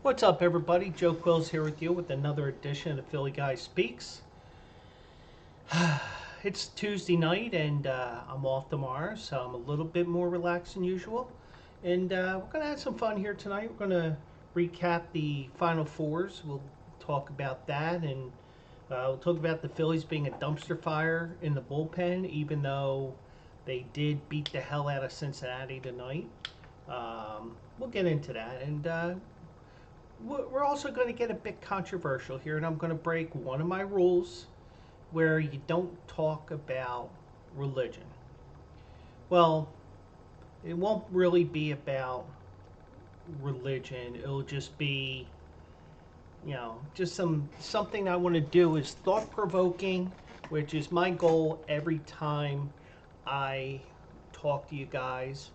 What's up, everybody? Joe Quills here with you with another edition of Philly Guy Speaks. It's Tuesday night and I'm off tomorrow, so I'm a little bit more relaxed than usual. And we're going to have some fun here tonight. We're going to recap the Final Fours. We'll talk about that, and we'll talk about the Phillies being a dumpster fire in the bullpen, even though they did beat the hell out of Cincinnati tonight. We'll get into that, and we're also going to get a bit controversial here, and I'm going to break one of my rules where you don't talk about religion. Well, it won't really be about religion. It'll just be, just something I want to do is thought provoking, which is my goal every time I talk to you guys.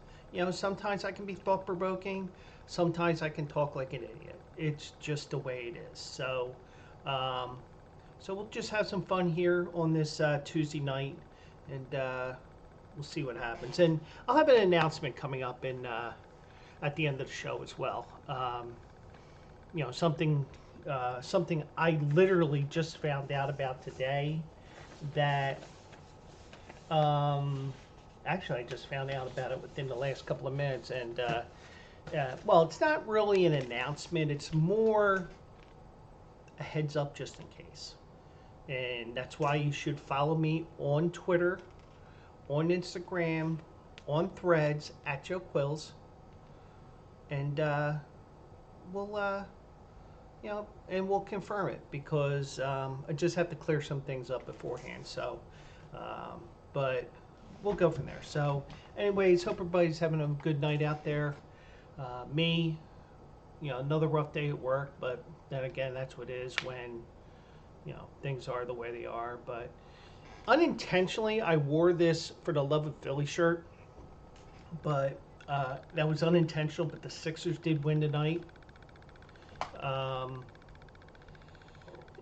Sometimes I can be thought provoking, sometimes I can talk like an idiot. It's just the way it is. So we'll just have some fun here on this Tuesday night, and we'll see what happens. And I'll have an announcement coming up in at the end of the show as well. Something I literally just found out about today that actually I just found out about it within the last couple of minutes, and well, it's not really an announcement. It's more a heads up just in case. And that's why you should follow me on Twitter, on Instagram, on Threads at Joe Quills. And we'll we'll confirm it because I just have to clear some things up beforehand. So, but we'll go from there. So, anyways, hope everybody's having a good night out there. Me, another rough day at work, but then again, that's what it is when things are the way they are. But unintentionally, I wore this For the Love of Philly shirt, but that was unintentional. But the Sixers did win tonight,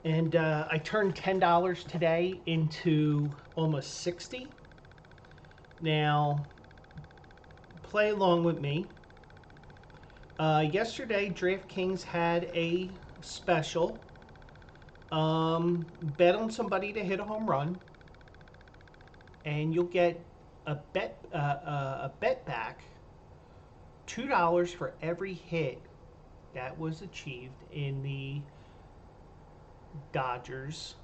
and I turned $10 today into almost 60. Now, play along with me. Yesterday, DraftKings had a special. Bet on somebody to hit a home run, and you'll get a bet back, $2 for every hit that was achieved in the Dodgers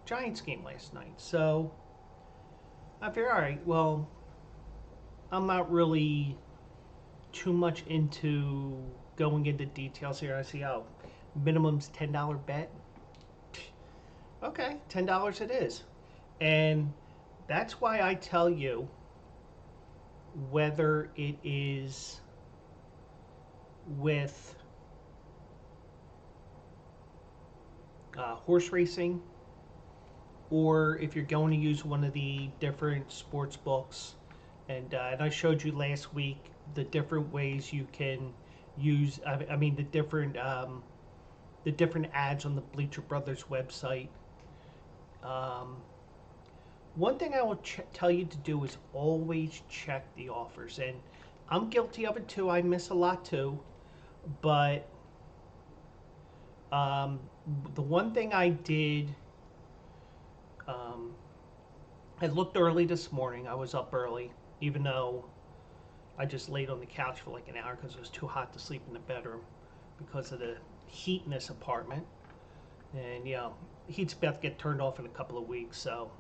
Giants game last night. So I figured, all right, well, I'm not really too much into going into details here. I see, minimum's $10 bet. Okay, $10 it is. And that's why I tell you whether it is with horse racing or if you're going to use one of the different sports books. And I showed you last week the different ways you can use, the different ads on the Bleacher Brothers website. One thing I will tell you to do is always check the offers. And I'm guilty of it too. I miss a lot too. But the one thing I did, I looked early this morning. I was up early, even though I just laid on the couch for like an hour because it was too hot to sleep in the bedroom because of the heat in this apartment. And heat's about to get turned off in a couple of weeks, so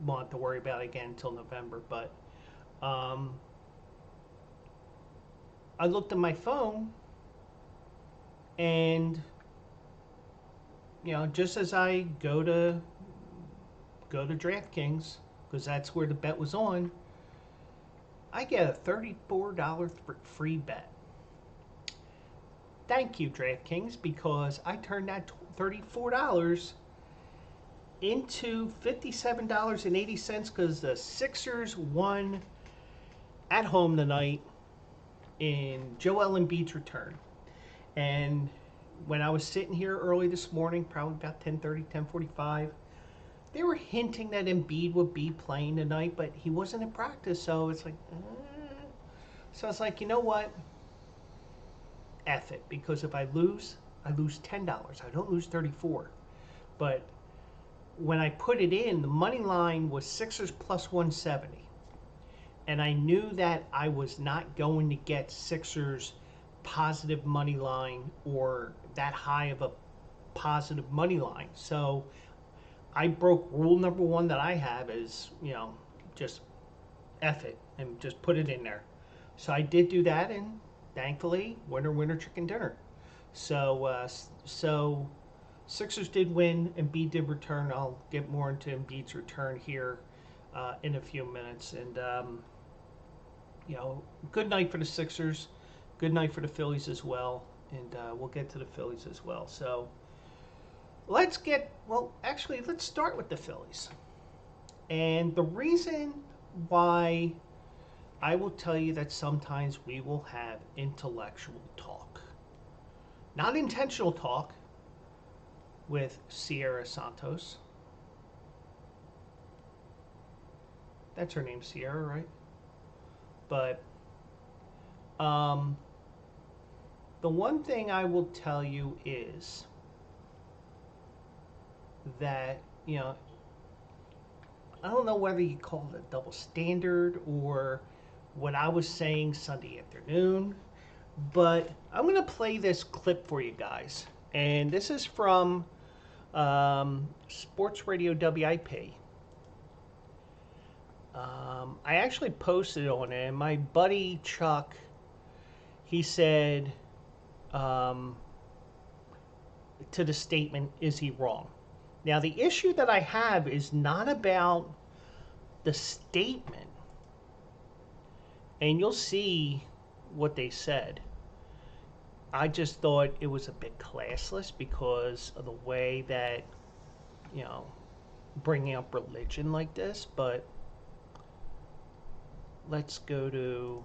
won't have to worry about it again until November. But I looked at my phone, and just as I go to DraftKings, because that's where the bet was on, I get a $34 free bet. Thank you, DraftKings, because I turned that $34 into $57.80 because the Sixers won at home tonight in Joel Embiid's return. And when I was sitting here early this morning, probably about 10:30, 10:45, they were hinting that Embiid would be playing tonight, but he wasn't in practice, so it's like, So I was like, you know what? F it, because if I lose $10. I don't lose 34. But when I put it in, the money line was Sixers plus 170. And I knew that I was not going to get Sixers positive money line or that high of a positive money line. So I broke rule number one that I have is, just F it and just put it in there. So I did do that, and thankfully, winner, winner, chicken dinner. So Sixers did win, Embiid did return. I'll get more into Embiid's return here in a few minutes. And, good night for the Sixers. Good night for the Phillies as well. And we'll get to the Phillies as well. So let's start with the Phillies. And the reason why I will tell you that sometimes we will have intellectual talk, not intentional talk, with Sierra Santos. That's her name, Sierra, right? But the one thing I will tell you is that, I don't know whether you call it a double standard or what I was saying Sunday afternoon, but I'm going to play this clip for you guys. And this is from Sports Radio WIP. I actually posted on it, and my buddy Chuck, he said to the statement, is he wrong? Now, the issue that I have is not about the statement, and you'll see what they said. I just thought it was a bit classless because of the way that, bringing up religion like this, but let's go to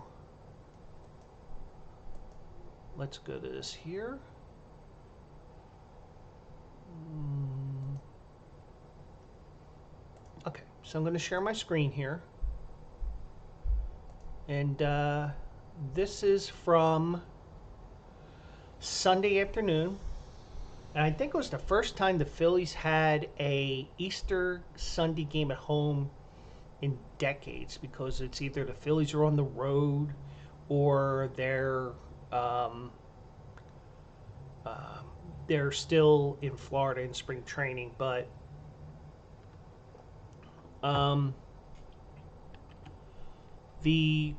this here. Okay, so I'm going to share my screen here. And this is from Sunday afternoon. And I think it was the first time the Phillies had a Easter Sunday game at home in decades, because it's either the Phillies are on the road or they're still in Florida in spring training. But the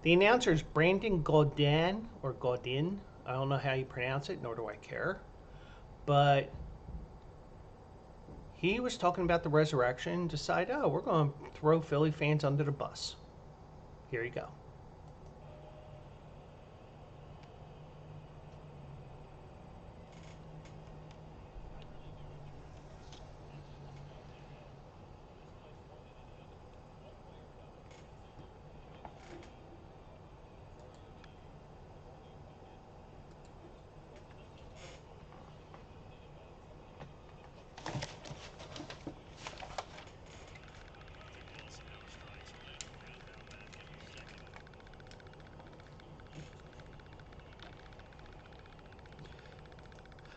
announcer is Brandon Gaudin, or Gaudin. I don't know how you pronounce it, nor do I care. But he was talking about the resurrection, decided, we're going to throw Philly fans under the bus. Here you go.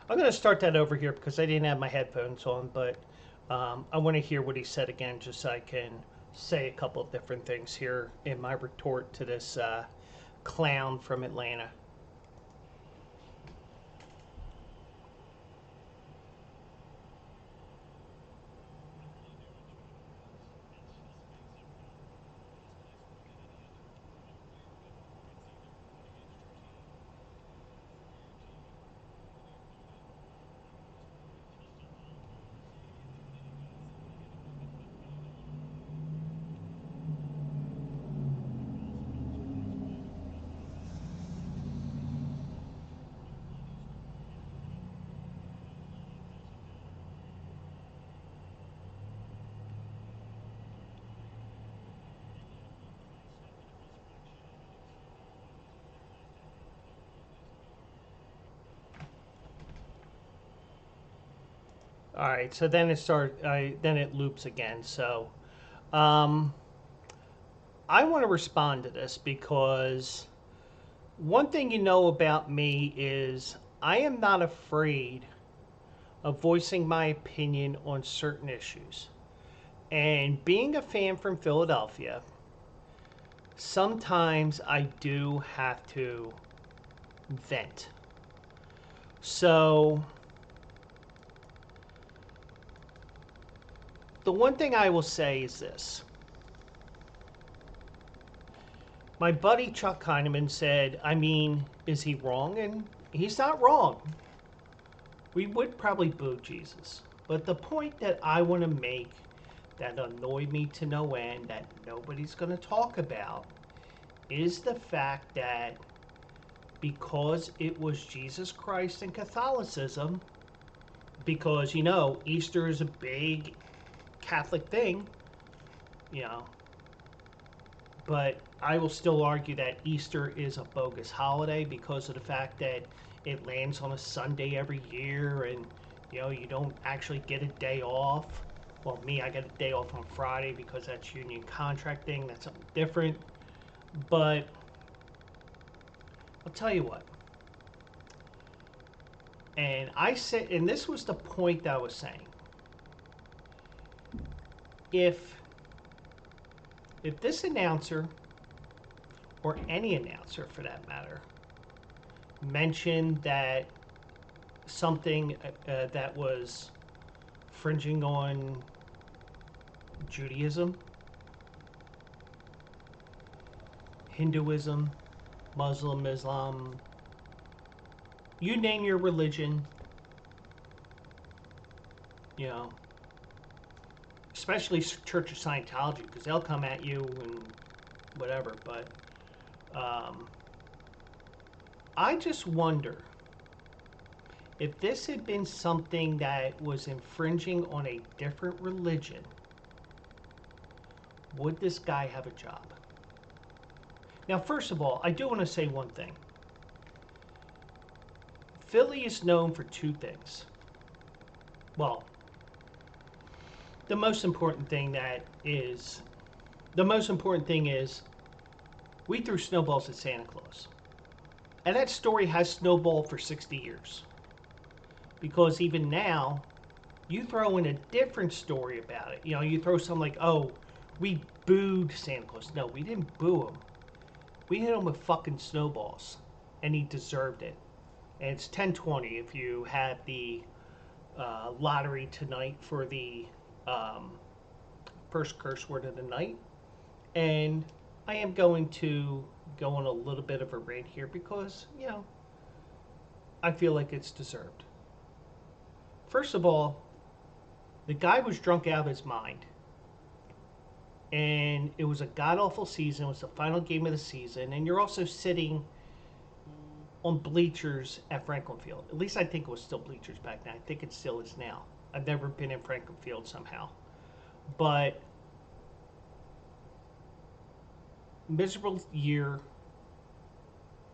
I'm going to start that over here because I didn't have my headphones on, but I want to hear what he said again, just so I can say a couple of different things here in my retort to this clown from Atlanta. All right, so then it loops again. So I want to respond to this because One thing you know about me is I am not afraid of voicing my opinion on certain issues. And being a fan from Philadelphia, sometimes I do have to vent. So, the one thing I will say is this. My buddy Chuck Heineman said, I mean, is he wrong? And he's not wrong. We would probably boo Jesus. But the point that I want to make that annoyed me to no end, that nobody's going to talk about, is the fact that because it was Jesus Christ and Catholicism, because, Easter is a big Catholic thing, you know, but I will still argue that Easter is a bogus holiday because of the fact that it lands on a Sunday every year and, you don't actually get a day off. Well, me, I get a day off on Friday because that's union contracting. That's something different. But I'll tell you what. And I said, and this was the point that I was saying. If this announcer, or any announcer for that matter, mentioned that something that was fringing on Judaism, Hinduism, Muslim, Islam, you name your religion, especially Church of Scientology, because they'll come at you and whatever. But I just wonder if this had been something that was infringing on a different religion, would this guy have a job? Now, first of all, I do want to say one thing. Philly is known for two things. Well, the most important thing is we threw snowballs at Santa Claus. And that story has snowballed for 60 years. Because even now, you throw in a different story about it. You throw something like, oh, we booed Santa Claus. No, we didn't boo him. We hit him with fucking snowballs. And he deserved it. And it's 10:20 if you have the lottery tonight for the first curse word of the night. And I am going to go on a little bit of a rant here because, I feel like it's deserved. First of all, the guy was drunk out of his mind. And it was a god-awful season. It was the final game of the season. And you're also sitting on bleachers at Franklin Field. At least I think it was still bleachers back then. I think it still is now. I've never been in Franklin Field somehow. But miserable year.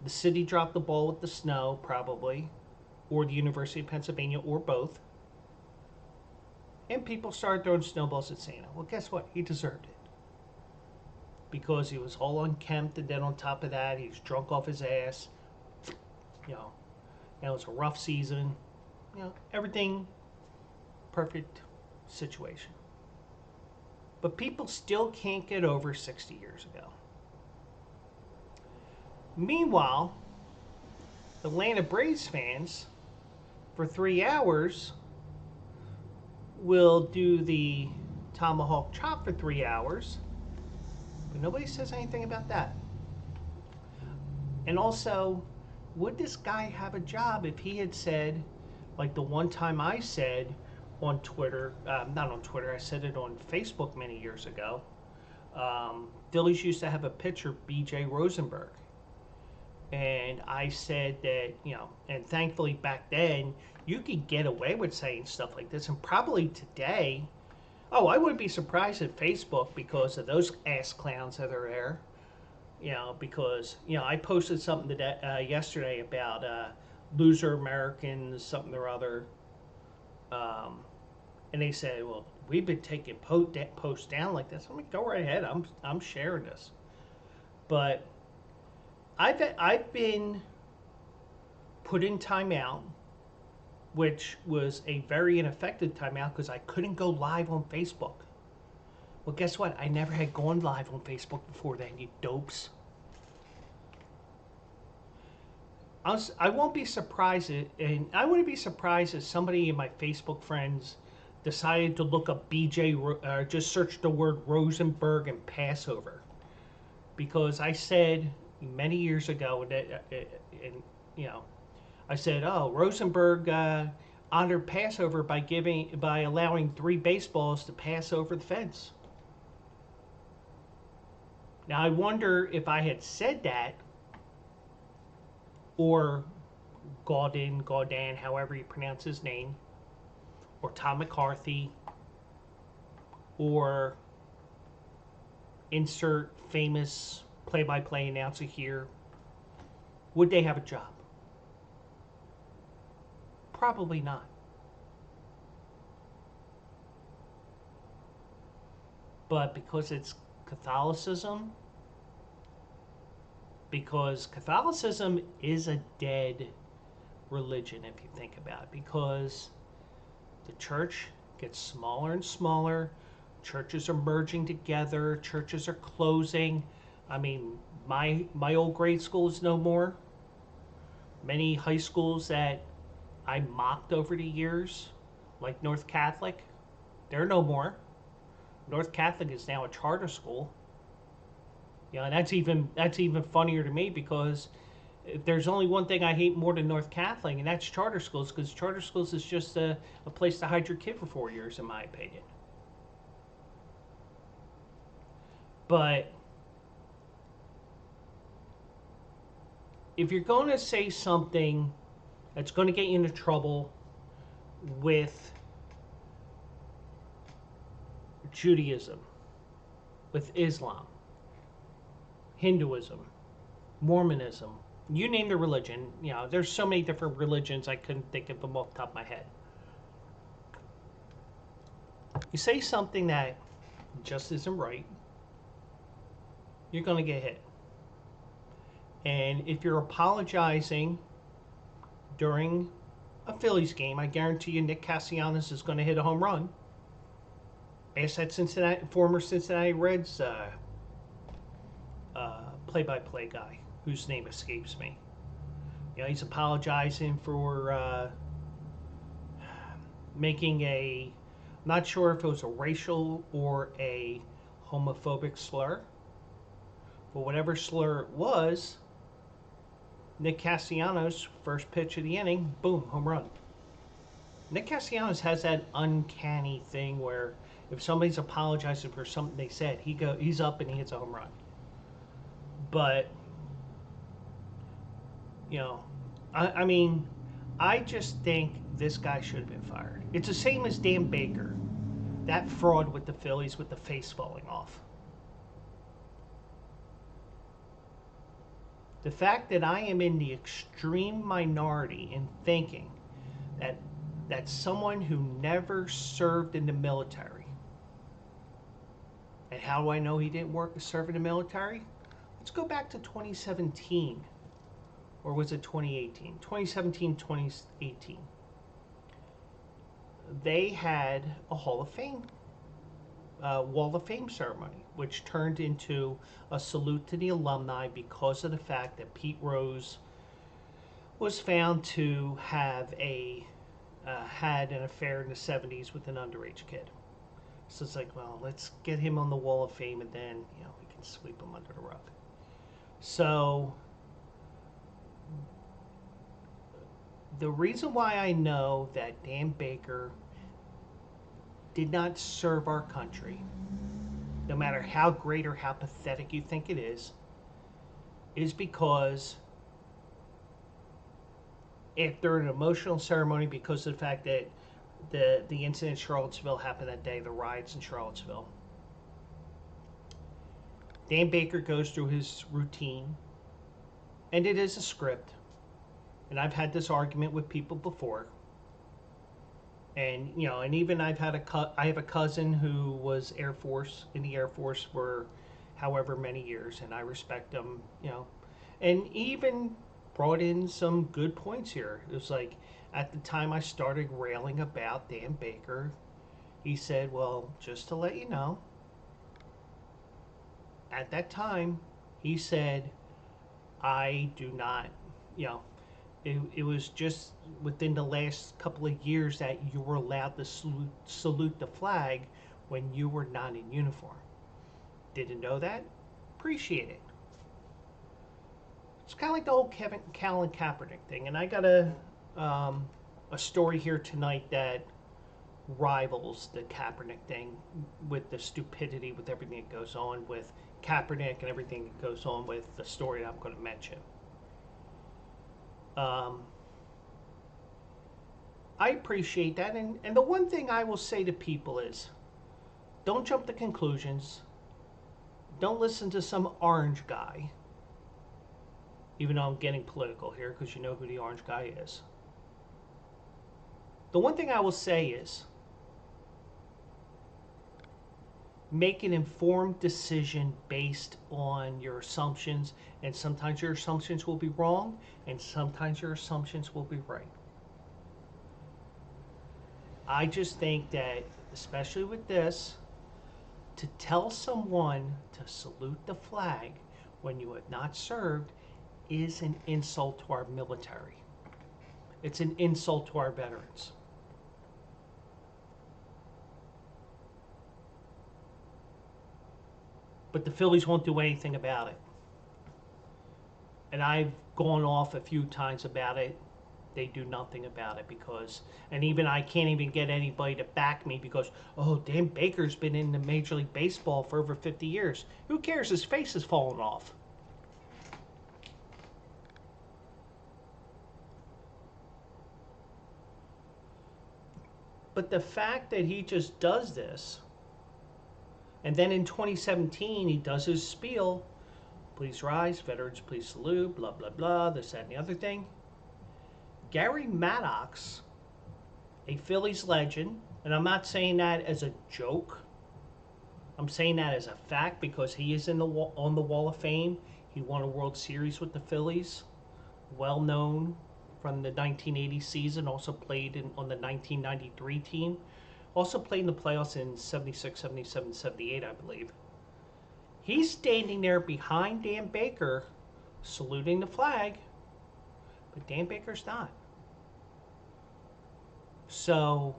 The city dropped the ball with the snow, probably, or the University of Pennsylvania, or both. And people started throwing snowballs at Santa. Well, guess what? He deserved it. Because he was all unkempt, and then on top of that, he was drunk off his ass. It was a rough season. Everything perfect situation. But people still can't get over 60 years ago. Meanwhile, Atlanta Braves fans, for 3 hours, will do the tomahawk chop for 3 hours, but nobody says anything about that. And also, would this guy have a job if he had said, like the one time I said on Twitter, not on Twitter, I said it on Facebook many years ago, Phillies used to have a pitcher, B.J. Rosenberg. And I said that, and thankfully back then, you could get away with saying stuff like this. And probably today, I wouldn't be surprised at Facebook because of those ass clowns that are there. Because, I posted something today, yesterday about loser Americans, something or other. And they said, well, we've been taking posts down like this. I'm like, go right ahead. I'm sharing this. But I've been put in timeout, which was a very ineffective timeout because I couldn't go live on Facebook. Well, guess what? I never had gone live on Facebook before then, you dopes. I won't be surprised, and I wouldn't be surprised if somebody in my Facebook friends decided to look up just search the word Rosenberg and Passover, because I said many years ago and you know, I said, oh, Rosenberg honored Passover by allowing 3 baseballs to pass over the fence. Now I wonder if I had said that, or Gaudin, however you pronounce his name, or Tom McCarthy, or insert famous play-by-play announcer here, would they have a job? Probably not. But because it's Catholicism, because Catholicism is a dead religion if you think about it, because the church gets smaller and smaller, churches are merging together, churches are closing. I mean, my old grade school is no more. Many high schools that I mocked over the years, like North Catholic, they're no more. North Catholic is now a charter school. Yeah, and that's even funnier to me, because if there's only one thing I hate more than North Catholic, and that's charter schools, because charter schools is just a place to hide your kid for 4 years, in my opinion. But if you're going to say something that's going to get you into trouble with Judaism, with Islam, Hinduism, Mormonism, you name the religion, you know, there's so many different religions I couldn't think of them off the top of my head. You say something that just isn't right, you're going to get hit. And if you're apologizing during a Phillies game, I guarantee you Nick Castellanos is going to hit a home run. Ask that former Cincinnati Reds play-by-play guy whose name escapes me. You know, he's apologizing for making a, not sure if it was a racial or a homophobic slur, but whatever slur it was, Nick Castellanos, first pitch of the inning, boom, home run. Nick Castellanos has that uncanny thing where if somebody's apologizing for something they said, he's up and he hits a home run. But, you know, I mean, I just think this guy should have been fired. It's the same as Dan Baker, that fraud with the Phillies with the face falling off. The fact that I am in the extreme minority in thinking that someone who never served in the military, and how do I know he didn't serve in the military? Let's go back to 2017, or was it 2018? 2017, 2018. They had a Hall of Fame, Wall of Fame ceremony, which turned into a salute to the alumni because of the fact that Pete Rose was found to have had an affair in the 70s with an underage kid. So it's like, well, let's get him on the Wall of Fame, and then, you know, we can sweep him under the rug. So the reason why I know that Dan Baker did not serve our country, no matter how great or how pathetic you think it is because after an emotional ceremony, because of the fact that the incident in Charlottesville happened that day, the riots in Charlottesville, Dan Baker goes through his routine, and it is a script. And I've had this argument with people before. And, you know, and even I have a cousin who was in the Air Force for however many years, and I respect him, you know. and even brought in some good points here. It was like at the time I started railing about Dan Baker, he said, well, just to let you know, at that time, he said, I do not, you know, it was just within the last couple of years that you were allowed to salute the flag when you were not in uniform. Didn't know that? Appreciate it. It's kind of like the whole Colin Kaepernick thing, and I got a story here tonight that rivals the Kaepernick thing with the stupidity with everything that goes on with Kaepernick and everything that goes on with the story I'm going to mention. I appreciate that, and the one thing I will say to people is, don't jump to conclusions. Don't listen to some orange guy, even though I'm getting political here because you know who the orange guy is. The one thing I will say is, make an informed decision based on your assumptions, and sometimes your assumptions will be wrong, and sometimes your assumptions will be right. I just think that, especially with this, to tell someone to salute the flag when you have not served is an insult to our military. It's an insult to our veterans. But the Phillies won't do anything about it. And I've gone off a few times about it. They do nothing about it because, and even I can't even get anybody to back me because, oh, Dan Baker's been in the Major League Baseball for over 50 years. Who cares? His face is falling off. But the fact that he just does this, and then in 2017 he does his spiel, please rise, veterans please salute, blah, blah, blah, this, that, and the other thing. Gary Maddox, a Phillies legend, and I'm not saying that as a joke. I'm saying that as a fact because he is on the Wall of Fame. He won a World Series with the Phillies, well known from the 1980 season. Also played on the 1993 team. Also played in the playoffs in 76, 77, 78, I believe. He's standing there behind Dan Baker, saluting the flag, but Dan Baker's not. So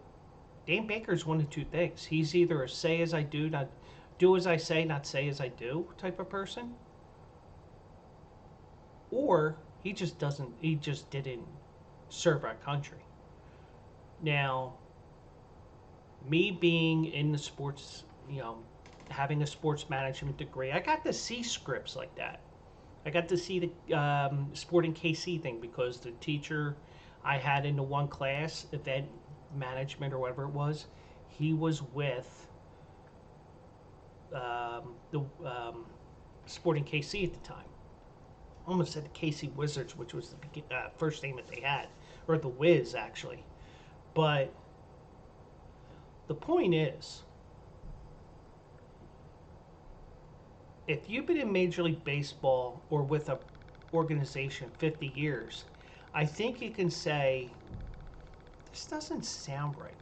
Dan Baker's one of two things. He's either a say as I do, not do as I say, not say as I do type of person, or he just didn't serve our country. Now, me being in the sports, having a sports management degree, I got to see scripts like that. I got to see the Sporting KC thing because the teacher I had in the one class, event management or whatever it was, he was with the Sporting KC at the time. Almost said the KC Wizards, which was the first name that they had, or the Wiz actually. But the point is, if you've been in Major League Baseball or with a organization 50 years, I think you can say, this doesn't sound right.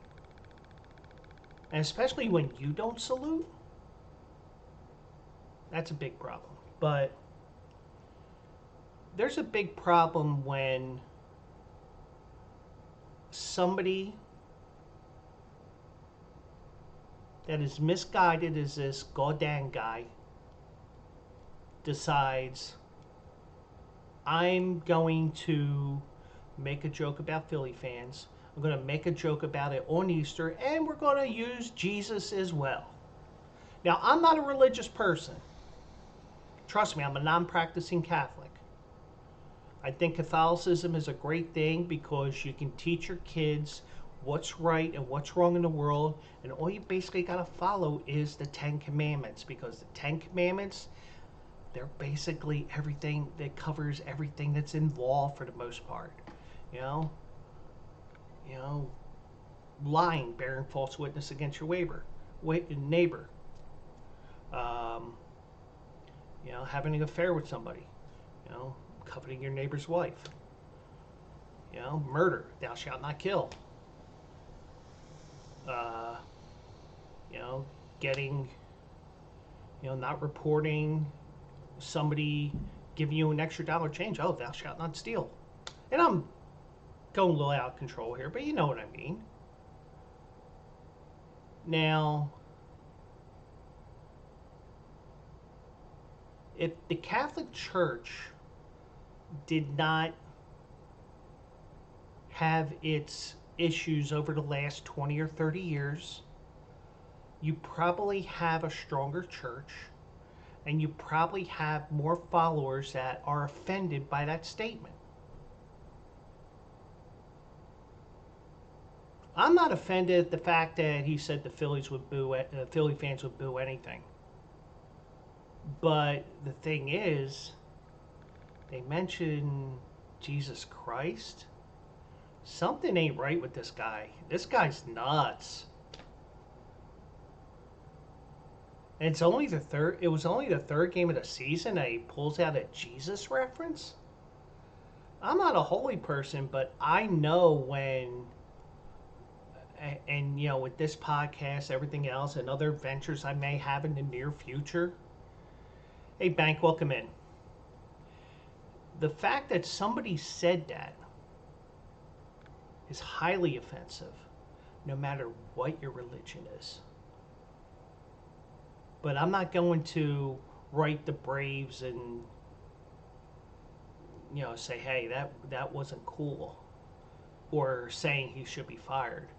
And especially when you don't salute, that's a big problem. But there's a big problem when somebody that is misguided as this Gaudin guy decides, I'm going to make a joke about Philly fans. I'm going to make a joke about it on Easter, and we're going to use Jesus as well. Now, I'm not a religious person. Trust me, I'm a non-practicing Catholic. I think Catholicism is a great thing because you can teach your kids what's right and what's wrong in the world, and all you basically got to follow is the 10 Commandments, because the 10 Commandments, they're basically everything that covers everything that's in law for the most part. Lying, bearing false witness against your neighbor. Having an affair with somebody. coveting your neighbor's wife. Murder, thou shalt not kill. Uh, getting, not reporting somebody giving you an extra dollar change. Oh, thou shalt not steal. And I'm going a little out of control here, but you know what I mean. Now, if the Catholic Church did not have its issues over the last 20 or 30 years, you probably have a stronger church, and you probably have more followers that are offended by that statement. I'm not offended at the fact that he said the Philly fans would boo anything. But the thing is, they mention Jesus Christ. Something ain't right with this guy. This guy's nuts. And it was only the third game of the season that he pulls out a Jesus reference. I'm not a holy person, but I know when, and with this podcast, everything else, and other ventures I may have in the near future. Hey, Bank, welcome in. The fact that somebody said that is highly offensive, no matter what your religion is. But I'm not going to write the Braves and say, hey, that wasn't cool, or saying he should be fired.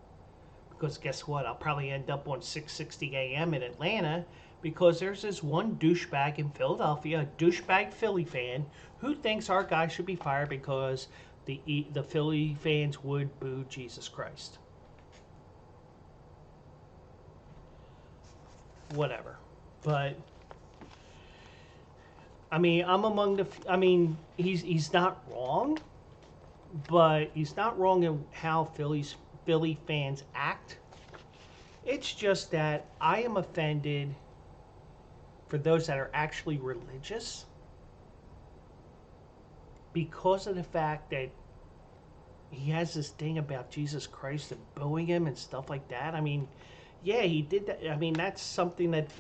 Because guess what? I'll probably end up on 660 AM in Atlanta, because there's this one douchebag in Philadelphia, a douchebag Philly fan, who thinks our guy should be fired because the Philly fans would boo Jesus Christ. Whatever. But I mean, he's not wrong, but he's not wrong in how Philly fans act. It's just that I am offended for those that are actually religious, because of the fact that he has this thing about Jesus Christ and booing him and stuff like that. I mean, yeah, he did that. I mean, that's something that,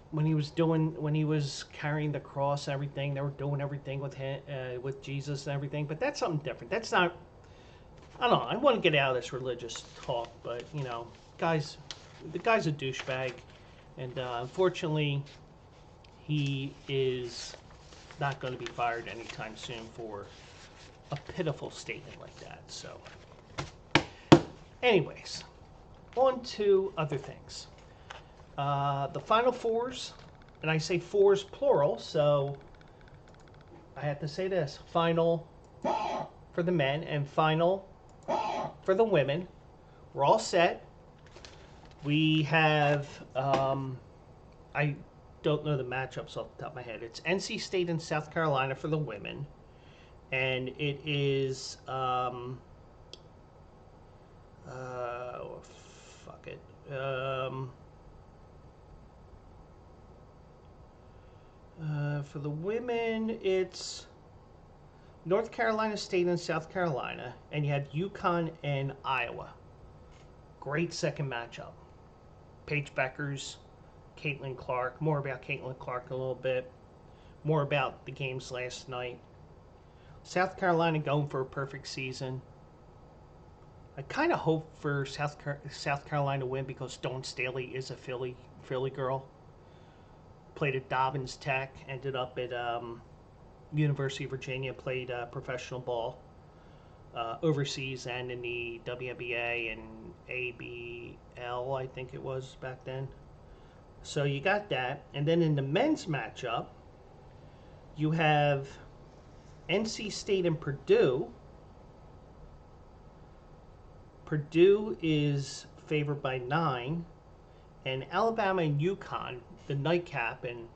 when he was carrying the cross and everything, they were doing everything with him, with Jesus and everything. But that's something different. That's not, I don't know. I want to get out of this religious talk, but the guy's a douchebag, and unfortunately, he is not going to be fired anytime soon for a pitiful statement like that. So, anyways, on to other things. The Final Fours, and I say fours plural, so I have to say this: final for the men and final for the women. We're all set. We have, I don't know the matchups off the top of my head. It's NC State and South Carolina for the women, and it is, for the women, it's North Carolina State and South Carolina, and you had UConn and Iowa. Great second matchup. Paige Beckers, Caitlin Clark. More about Caitlin Clark a little bit. More about the games last night. South Carolina going for a perfect season. I kind of hope for South Carolina to win, because Dawn Staley is a Philly girl. Played at Dobbins Tech, ended up at University of Virginia, played professional ball overseas and in the WNBA and ABL, I think it was back then. So you got that. And then in the men's matchup, you have NC State and Purdue. Purdue is favored by 9. And Alabama and UConn, the nightcap, and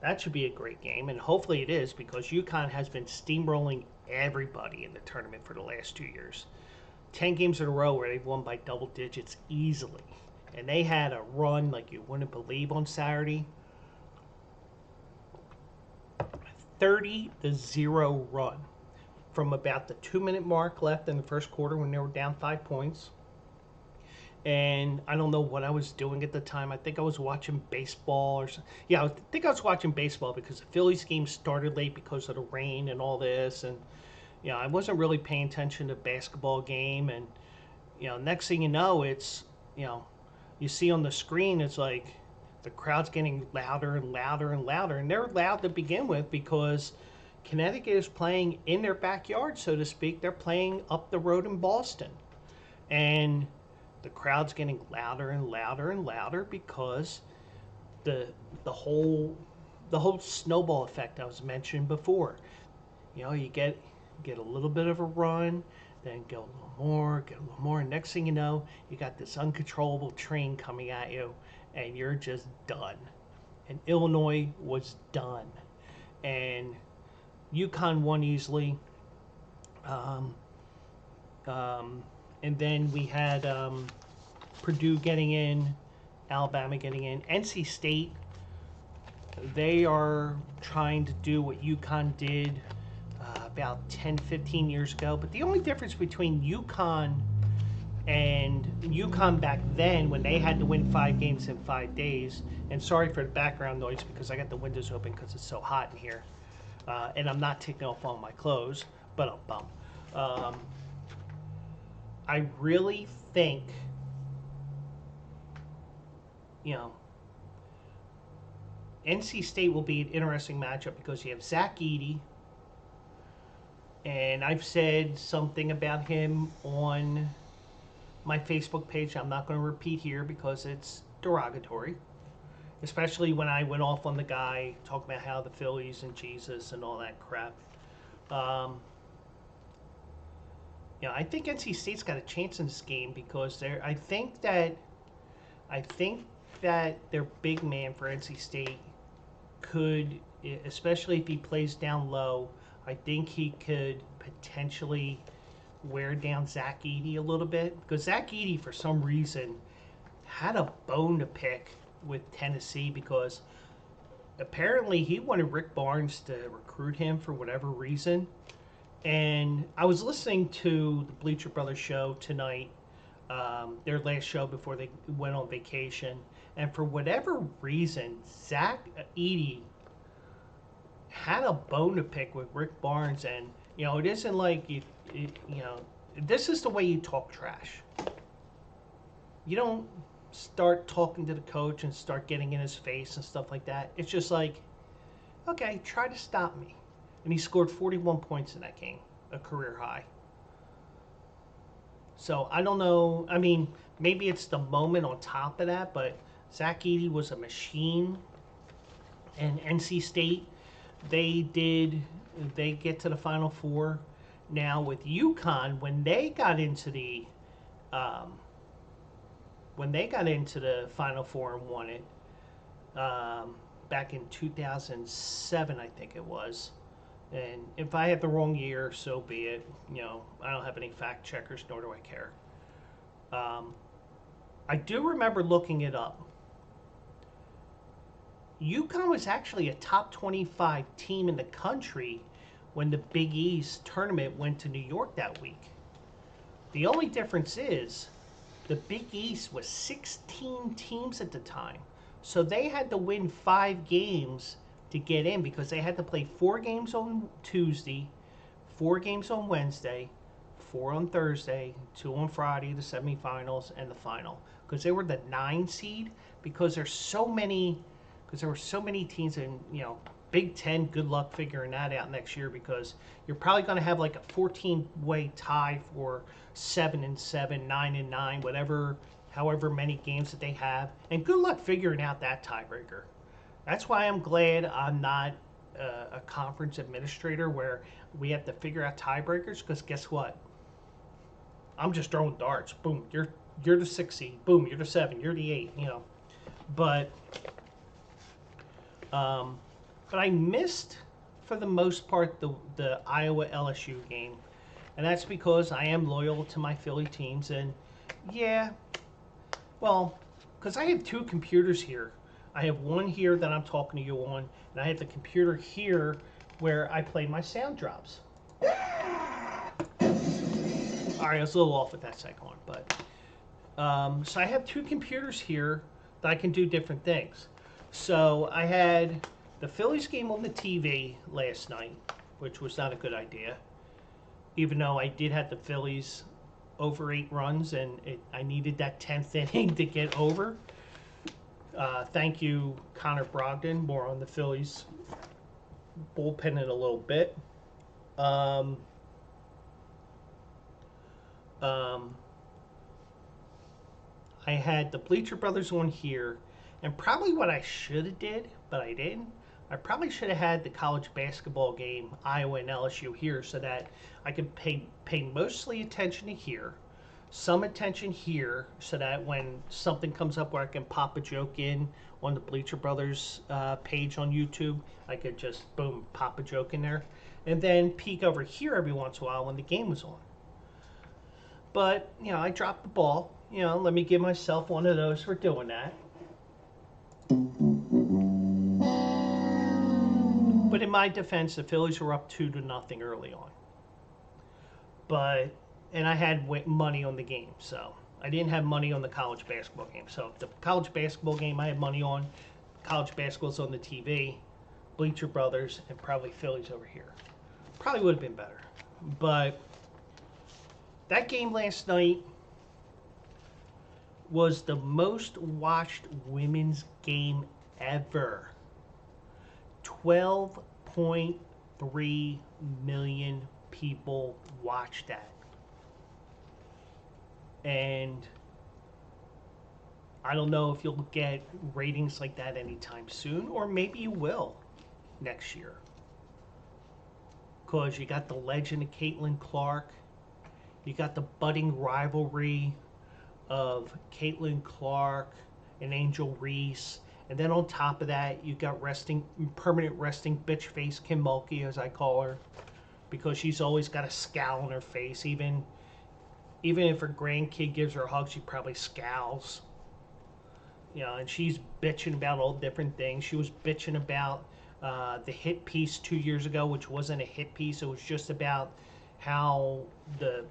that should be a great game. And hopefully it is, because UConn has been steamrolling everybody in the tournament for the last 2 years. 10 games in a row where they've won by double digits easily. And they had a run like you wouldn't believe on Saturday. 30-0 run from about the 2-minute mark left in the first quarter when they were down 5 points. And I don't know what I was doing at the time. I think I was watching baseball or something. Yeah, I think I was watching baseball because the Phillies game started late because of the rain and all this. And, I wasn't really paying attention to the basketball game. And, next thing you know, it's, you see on the screen, it's like the crowd's getting louder and louder and louder. And they're loud to begin with because Connecticut is playing in their backyard, so to speak. They're playing up the road in Boston. And the crowd's getting louder and louder and louder because the the whole snowball effect I was mentioning before. You get a little bit of a run, then get a little more, and next thing you know, you got this uncontrollable train coming at you, and you're just done. And Illinois was done, and UConn won easily. Um, and then we had Purdue getting in, Alabama getting in. NC State, they are trying to do what UConn did about 10, 15 years ago. But the only difference between UConn and UConn back then, when they had to win 5 games in 5 days, and sorry for the background noise because I got the windows open because it's so hot in here, and I'm not taking off all my clothes, but I'll bump. I really think, NC State will be an interesting matchup because you have Zach Edey, and I've said something about him on my Facebook page. I'm not going to repeat here because it's derogatory, especially when I went off on the guy talking about how the Phillies and Jesus and all that crap. I think NC State's got a chance in this game because I think that their big man for NC State could, especially if he plays down low, I think he could potentially wear down Zach Edey a little bit. Because Zach Edey, for some reason, had a bone to pick with Tennessee because apparently he wanted Rick Barnes to recruit him for whatever reason. And I was listening to the Bleacher Brothers show tonight, their last show before they went on vacation. And for whatever reason, Zach Edey had a bone to pick with Rick Barnes. And, it isn't like, this is the way you talk trash. You don't start talking to the coach and start getting in his face and stuff like that. It's just like, okay, try to stop me. And he scored 41 points in that game, a career high. So I don't know. I mean, maybe it's the moment on top of that, but Zach Edey was a machine. And NC State, they get to the Final Four. Now with UConn, when they got into the Final Four and won it back in 2007, I think it was. And if I had the wrong year, so be it. I don't have any fact checkers, nor do I care. I do remember looking it up. UConn was actually a top 25 team in the country when the Big East tournament went to New York that week. The only difference is the Big East was 16 teams at the time. So they had to win 5 games to get in because they had to play 4 games on Tuesday, 4 games on Wednesday, 4 on Thursday, 2 on Friday, the semifinals, and the final. Because they were the 9 seed, because there were so many teams in, Big Ten. Good luck figuring that out next year because you're probably going to have like a 14-way tie for 7-7, 9-9, whatever, however many games that they have. And good luck figuring out that tiebreaker. That's why I'm glad I'm not a conference administrator where we have to figure out tiebreakers. Because guess what? I'm just throwing darts. Boom, you're the 6 seed. Boom, you're the 7. You're the 8. But I missed for the most part the Iowa LSU game, and that's because I am loyal to my Philly teams. And yeah, well, because I have 2 computers here. I have one here that I'm talking to you on, and I have the computer here where I play my sound drops. All right, I was a little off with that second one, but so I have two computers here that I can do different things. So I had the Phillies game on the TV last night, which was not a good idea, even though I did have the Phillies over 8 runs and I needed that 10th inning to get over. Thank you, Connor Brogdon. More on the Phillies bullpen in a little bit. I had the Bleacher Brothers on here, and probably what I should have did, but I didn't. I probably should have had the college basketball game, Iowa and LSU, here, so that I could pay mostly attention to here, some attention here, so that when something comes up where I can pop a joke in on the Bleacher Brothers page on YouTube, I could just, boom, pop a joke in there, and then peek over here every once in a while when the game was on. But, I dropped the ball. Let me give myself one of those for doing that. But in my defense, the Phillies were up 2-0 early on. And I had money on the game, so I didn't have money on the college basketball game. So the college basketball game I had money on, college basketball's on the TV, Bleacher Brothers, and probably Phillies over here. Probably would have been better. But that game last night was the most watched women's game ever. 12.3 million people watched that. And I don't know if you'll get ratings like that anytime soon, or maybe you will next year. Because you got the legend of Caitlin Clark. You got the budding rivalry of Caitlin Clark and Angel Reese. And then on top of that, you got permanent resting bitch face Kim Mulkey, as I call her, because she's always got a scowl on her face. Even if her grandkid gives her a hug, she probably scowls. And she's bitching about all different things. She was bitching about the hit piece 2 years ago, which wasn't a hit piece. It was just about how the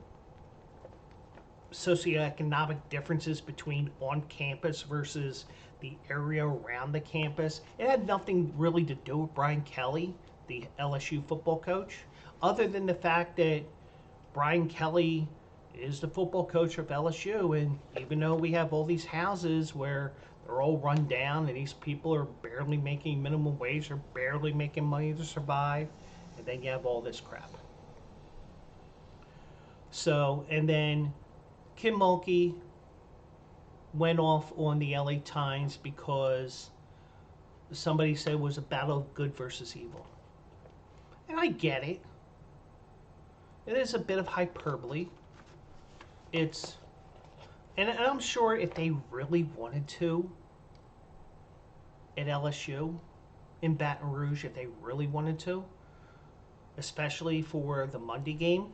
socioeconomic differences between on campus versus the area around the campus. It had nothing really to do with Brian Kelly, the LSU football coach, other than the fact that Brian Kelly is the football coach of LSU, and even though we have all these houses where they're all run down and these people are barely making minimum wage or barely making money to survive, and then you have all this crap. So, and then Kim Mulkey went off on the LA Times because somebody said it was a battle of good versus evil. And I get it. It is a bit of hyperbole. And I'm sure if they really wanted to, at LSU, in Baton Rouge, if they really wanted to, especially for the Monday game,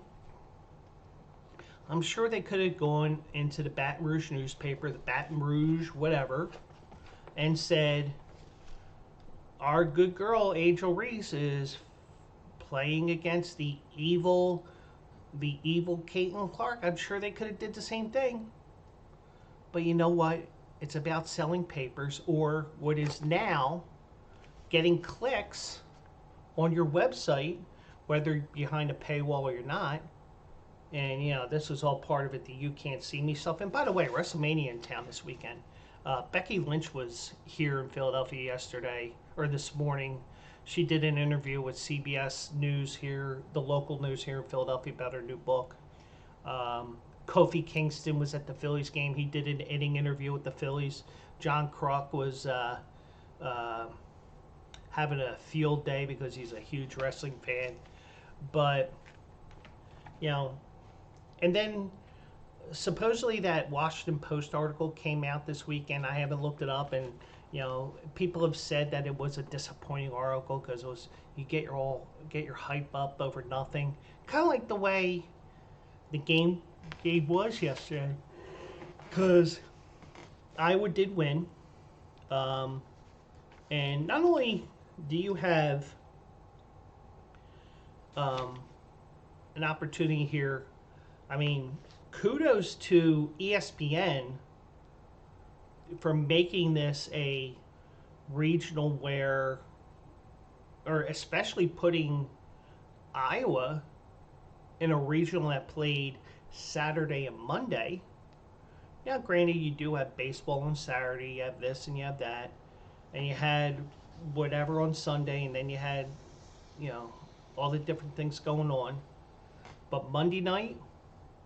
I'm sure they could have gone into the Baton Rouge newspaper, the Baton Rouge whatever, and said, our good girl, Angel Reese, is playing against the evil Caitlin Clark. I'm sure they could have did the same thing. But you know what? It's about selling papers, or what is now getting clicks on your website, whether you're behind a paywall or you're not. And, this was all part of it, the You Can't See Me stuff. And by the way, WrestleMania in town this weekend. Becky Lynch was here in Philadelphia yesterday, or this morning. She did an interview with CBS News here, the local news here in Philadelphia, about her new book. Kofi Kingston was at the Phillies game. He did an inning interview with the Phillies. John Kruk was having a field day because he's a huge wrestling fan. But, and then supposedly that Washington Post article came out this weekend. I haven't looked it up, and people have said that it was a disappointing article because it was, you get your hype up over nothing, kind of like the way the game was yesterday. Because Iowa did win, and not only do you have um, an opportunity here. I mean, kudos to ESPN for making this a regional where, or especially putting Iowa in a regional that played Saturday and Monday. Now, granted, you do have baseball on Saturday, you have this and you have that, and you had whatever on Sunday, and then you had, you know, all the different things going on. But Monday night,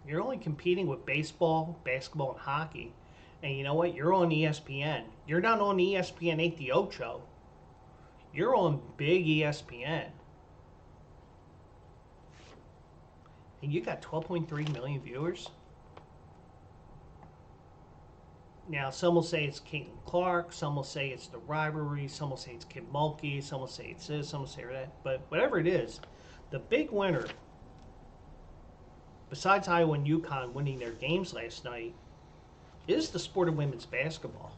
you're only competing with baseball, basketball, and hockey. And you know what? You're on ESPN. You're not on ESPN 8 the Ocho. You're on big ESPN. And you got 12.3 million viewers. Now, some will say it's Caitlin Clark, some will say it's the rivalry, some will say it's Kim Mulkey, some will say it's this, some will say that. But whatever it is, the big winner, besides Iowa and UConn winning their games last night, is the sport of women's basketball.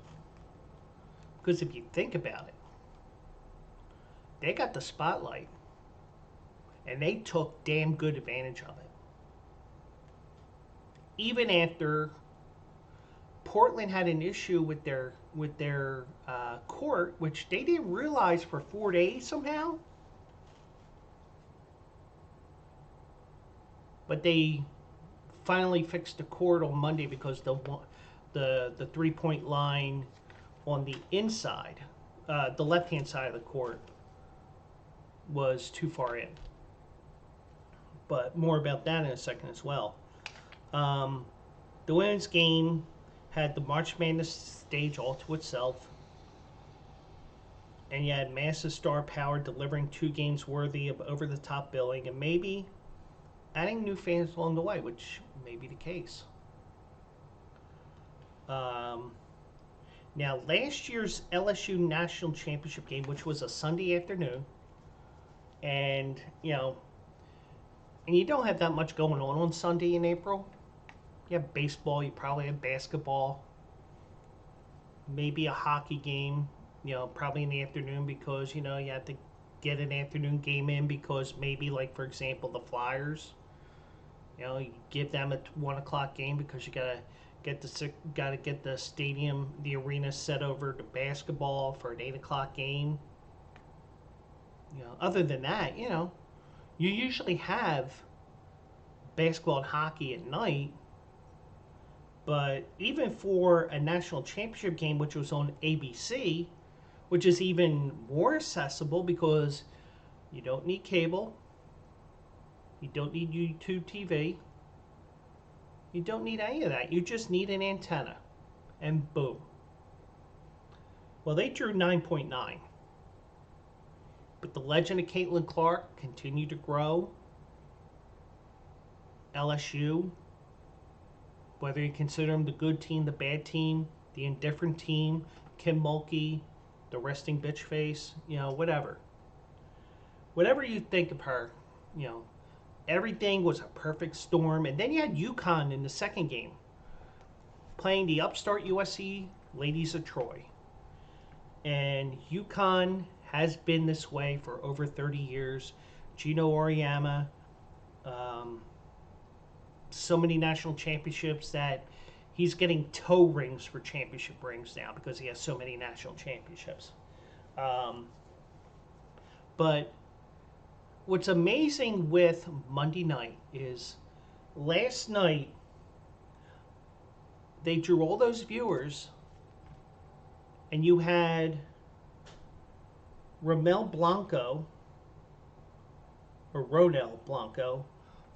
Because if you think about it, they got the spotlight, and they took damn good advantage of it. Even after Portland had an issue with their court, which they didn't realize for 4 days somehow. But they finally fixed the court on Monday because the 3-point line on the inside, the left-hand side of the court, was too far in. But more about that in a second as well. The women's game had the March Madness stage all to itself, and you had massive star power delivering 2 games worthy of over-the-top billing, and maybe adding new fans along the way, which may be the case. Now, last year's LSU National Championship game, which was a Sunday afternoon, and you don't have that much going on Sunday in April. You have baseball, you probably have basketball, maybe a hockey game, probably in the afternoon because, you have to get an afternoon game in because maybe, like, for example, the Flyers, you give them a 1 o'clock game because you gotta get the stadium, the arena set over to basketball for an 8 o'clock game. Other than that, you usually have basketball and hockey at night. But even for a national championship game, which was on ABC, which is even more accessible because you don't need cable, you don't need YouTube TV, you don't need any of that. You just need an antenna, and boom. Well, they drew 9.9. But the legend of Caitlin Clark continued to grow. LSU, whether you consider them the good team, the bad team, the indifferent team, Kim Mulkey, the resting bitch face, whatever. Whatever you think of her, everything was a perfect storm. And then you had UConn in the second game, playing the upstart USC Ladies of Troy. And UConn has been this way for over 30 years. Gino Auriemma, so many national championships that he's getting toe rings for championship rings now because he has so many national championships. But what's amazing with Monday night is last night they drew all those viewers, and you had Ronel Blanco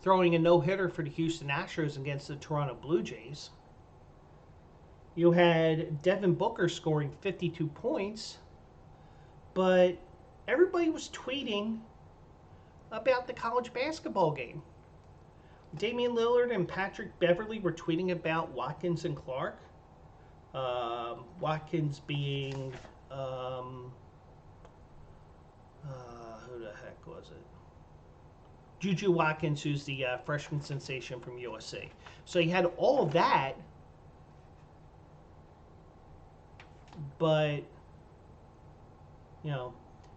throwing a no-hitter for the Houston Astros against the Toronto Blue Jays. You had Devin Booker scoring 52 points, but everybody was tweeting about the college basketball game. Damian Lillard and Patrick Beverley were tweeting about Watkins and Clark. Watkins being, who the heck was it? Juju Watkins, who's the freshman sensation from USC. So you had all of that, but,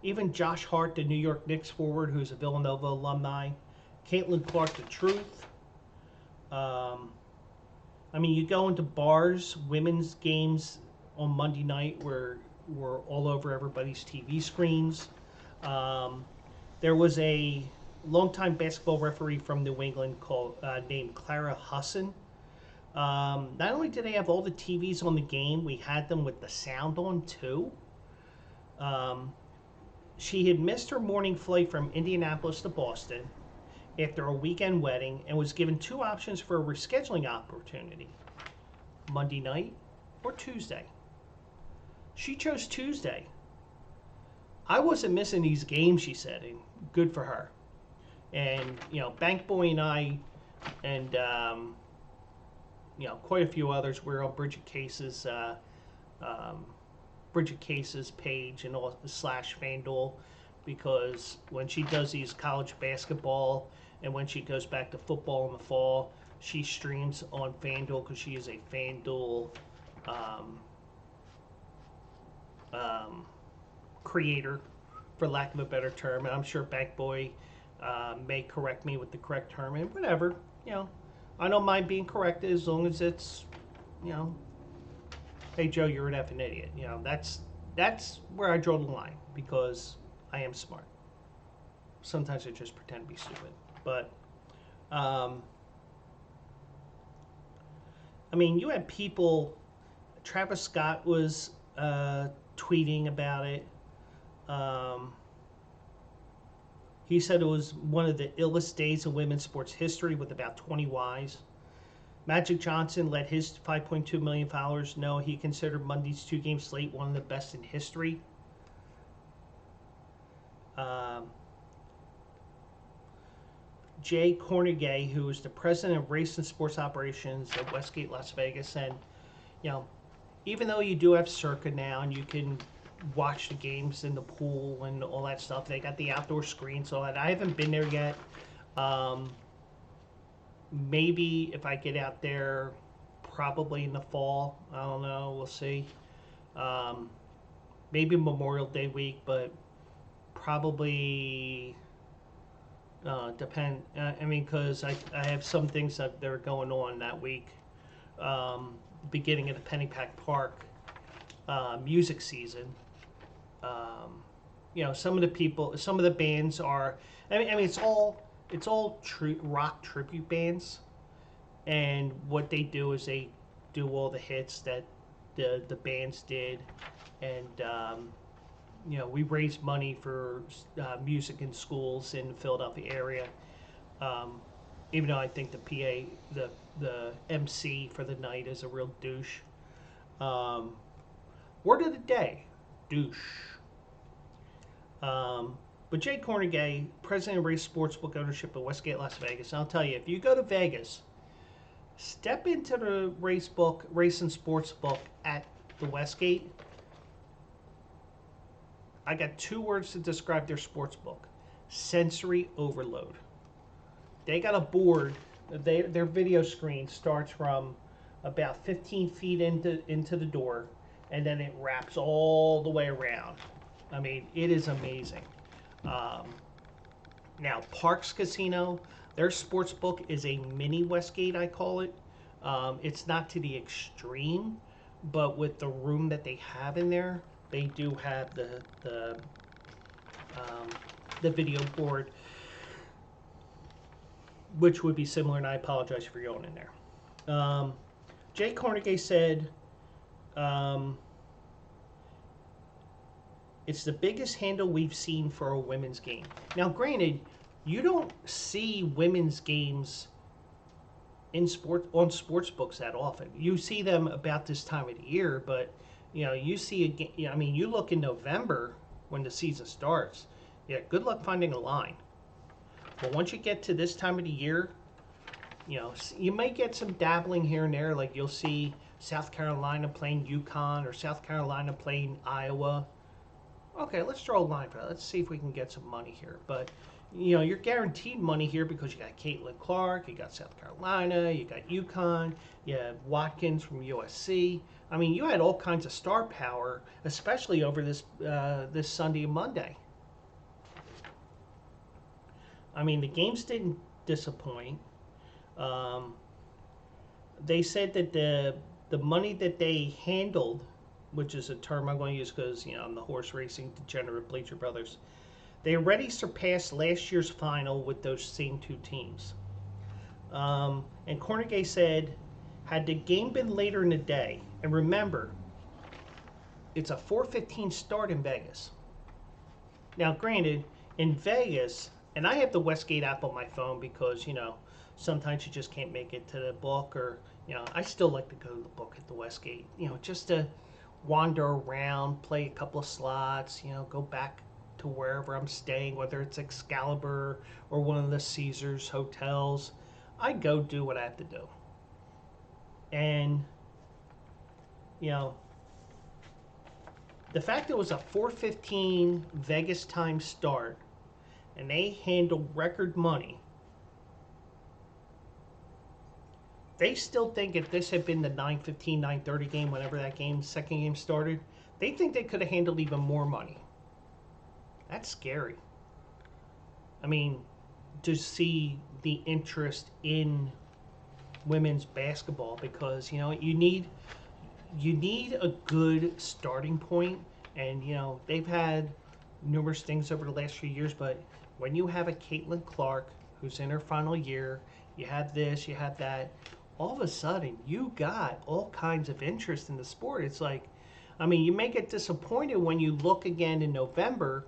Even Josh Hart, the New York Knicks forward, who's a Villanova alumni. Caitlin Clark, the Truth. Um, I mean, you go into bars, women's games on Monday night were all over everybody's TV screens. Um, there was a longtime basketball referee from New England named Clara Husson. Not only did they have all the TVs on the game, we had them with the sound on too. Um, she had missed her morning flight from Indianapolis to Boston after a weekend wedding and was given two options for a rescheduling opportunity: Monday night or Tuesday. She chose Tuesday. I wasn't missing these games, she said, and good for her. And, Bank Boy and I, and, quite a few others were on Bridget Case's page and all slash FanDuel, because when she does these college basketball and when she goes back to football in the fall, she streams on FanDuel because she is a FanDuel creator, for lack of a better term. And I'm sure Bank Boy may correct me with the correct term, and whatever. I don't mind being corrected as long as it's, hey Joe, you're an effing idiot. That's where I draw the line, because I am smart. Sometimes I just pretend to be stupid. But, I mean, you had people, Travis Scott was tweeting about it. He said it was one of the illest days in women's sports history with about 20 Ys. Magic Johnson let his 5.2 million followers know he considered Monday's two-game slate one of the best in history. Jay Cornegay, who is the president of race and sports operations at Westgate Las Vegas, and even though you do have Circa now and you can watch the games in the pool and all that stuff, they got the outdoor screens, so I haven't been there yet. Maybe if I get out there, probably in the fall. I don't know. We'll see. Maybe Memorial Day week, but probably depend. I mean, because I have some things that are going on that week. Beginning of the Pennypack Park music season. Some of the bands are. I mean, it's all rock tribute bands, and what they do is they do all the hits that the bands did, and we raise money for music in schools in the Philadelphia area. Even though I think the PA, the MC for the night is a real douche. Word of the day, douche. But Jay Cornegay, president of Race Sportsbook Ownership at Westgate Las Vegas, and I'll tell you, if you go to Vegas, step into the race and sportsbook at the Westgate. I got two words to describe their sportsbook: sensory overload. They got a board. Their video screen starts from about 15 feet into the door, and then it wraps all the way around. I mean, it is amazing. Now, Parks Casino, their sports book is a mini Westgate, I call it. It's not to the extreme, but with the room that they have in there, they do have the video board, which would be similar, and I apologize for going in there. Jay Cornegay said, it's the biggest handle we've seen for a women's game. Now, granted, you don't see women's games on sports books that often. You see them about this time of the year, but you see you look in November when the season starts. Yeah, good luck finding a line. But once you get to this time of the year, you might get some dabbling here and there. Like you'll see South Carolina playing UConn or South Carolina playing Iowa. Okay, let's draw a line for that. Let's see if we can get some money here. But, you're guaranteed money here because you got Caitlin Clark, you got South Carolina, you got UConn, you have Watkins from USC. I mean, you had all kinds of star power, especially over this Sunday and Monday. I mean, the games didn't disappoint. Um, they said that the money that they handled, which is a term I'm going to use because I'm the horse racing degenerate Bleacher Brothers. They already surpassed last year's final with those same two teams. And Cornegay said, had the game been later in the day, and remember, it's a 4:15 start in Vegas. Now, granted, in Vegas, and I have the Westgate app on my phone because sometimes you just can't make it to the book, or I still like to go to the book at the Westgate, just to wander around, play a couple of slots, go back to wherever I'm staying, whether it's Excalibur or one of the Caesars hotels. I go do what I have to do. And, the fact it was a 4:15 Vegas time start and they handled record money, they still think if this had been the 9:15, 9:30 game, whenever that second game started, they think they could have handled even more money. That's scary. I mean, to see the interest in women's basketball, because you need a good starting point, and they've had numerous things over the last few years, but when you have a Caitlin Clark who's in her final year, you have this, you have that, all of a sudden you got all kinds of interest in the sport. It's like, I mean, you may get disappointed when you look again in November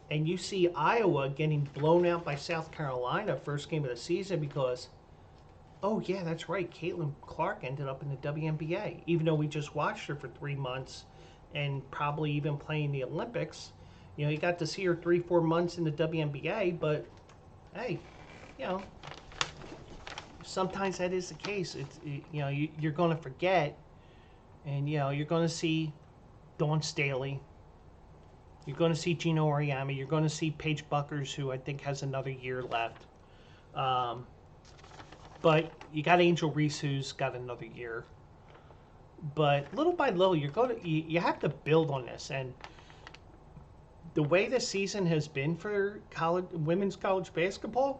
and you see Iowa getting blown out by South Carolina first game of the season because, oh yeah, that's right, Caitlin Clark ended up in the WNBA, even though we just watched her for 3 months and probably even playing the Olympics. You got to see her 3-4 months in the WNBA, but hey, sometimes that is the case. It's you're going to forget, and you're going to see Dawn Staley. You're going to see Gino Oriami. You're going to see Paige Buckers, who I think has another year left. But you got Angel Reese, who's got another year. But little by little, you have to build on this. And the way the season has been for women's college basketball,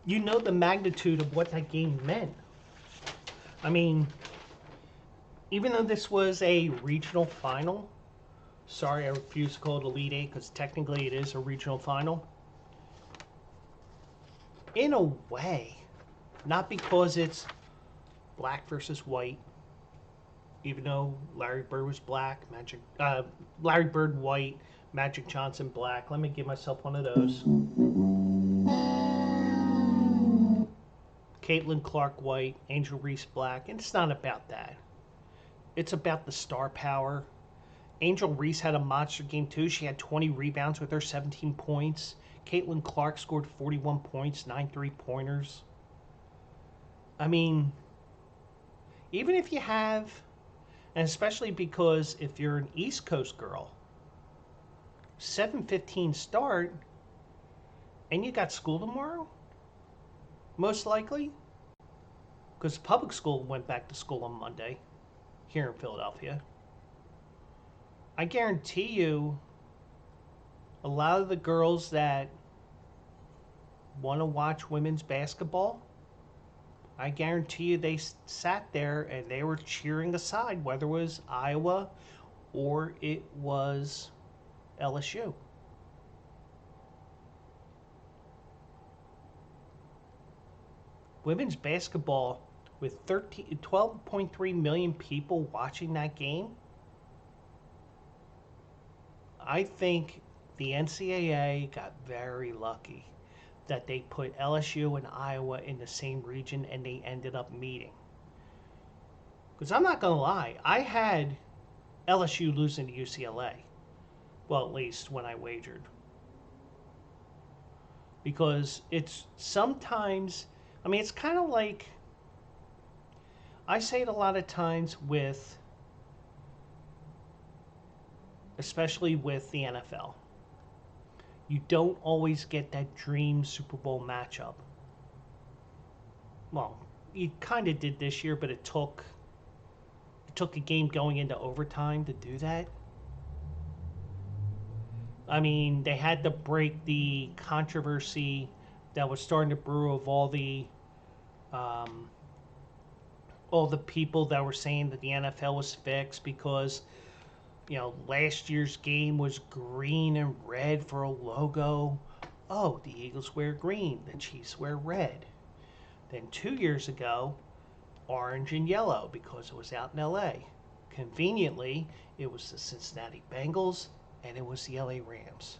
the magnitude of what that game meant. I mean, even though this was a regional final, sorry, I refuse to call it Elite Eight because technically it is a regional final. In a way, not because it's black versus white, even though Larry Bird was black, Larry Bird white, Magic Johnson black. Let me give myself one of those. Caitlin Clark white, Angel Reese black, and it's not about that. It's about the star power. Angel Reese had a monster game too. She had 20 rebounds with her 17 points. Caitlin Clark scored 41 points, 9 3-pointers. I mean, even if you have, and especially because if you're an East Coast girl, 7:15 start, and you got school tomorrow, most likely, because public school went back to school on Monday here in Philadelphia. I guarantee you, a lot of the girls that want to watch women's basketball, I guarantee you they sat there and they were cheering aside, whether it was Iowa or it was LSU. Women's basketball, with 12.3 million people watching that game, I think the NCAA got very lucky that they put LSU and Iowa in the same region and they ended up meeting. Because I'm not going to lie, I had LSU losing to UCLA. Well, at least when I wagered. Because it's sometimes, I mean, it's kind of like, I say it a lot of times with, especially with the NFL. You don't always get that dream Super Bowl matchup. Well, you kind of did this year, but it took a game going into overtime to do that. I mean, they had to break the controversy that was starting to brew of um, all the people that were saying that the NFL was fixed because last year's game was green and red for a logo. Oh, the Eagles wear green, the Chiefs wear red. Then 2 years ago, orange and yellow because it was out in LA. Conveniently, it was the Cincinnati Bengals and it was the LA Rams.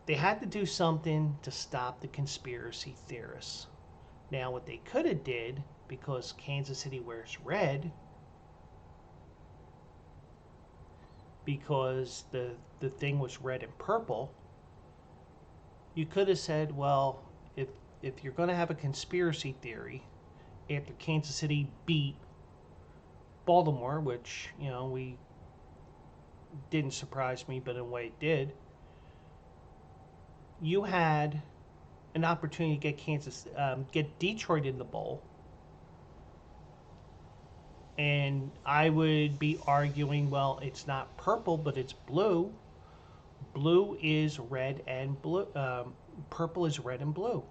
They had to do something to stop the conspiracy theorists. Now, what they could have did, because Kansas City wears red, because the thing was red and purple, you could have said, well, if you're going to have a conspiracy theory after Kansas City beat Baltimore, which we didn't surprise me, but in a way it did, you had an opportunity to get Detroit in the bowl, and I would be arguing, well, it's not purple, but it's blue. Blue is red and blue. Purple is red and blue.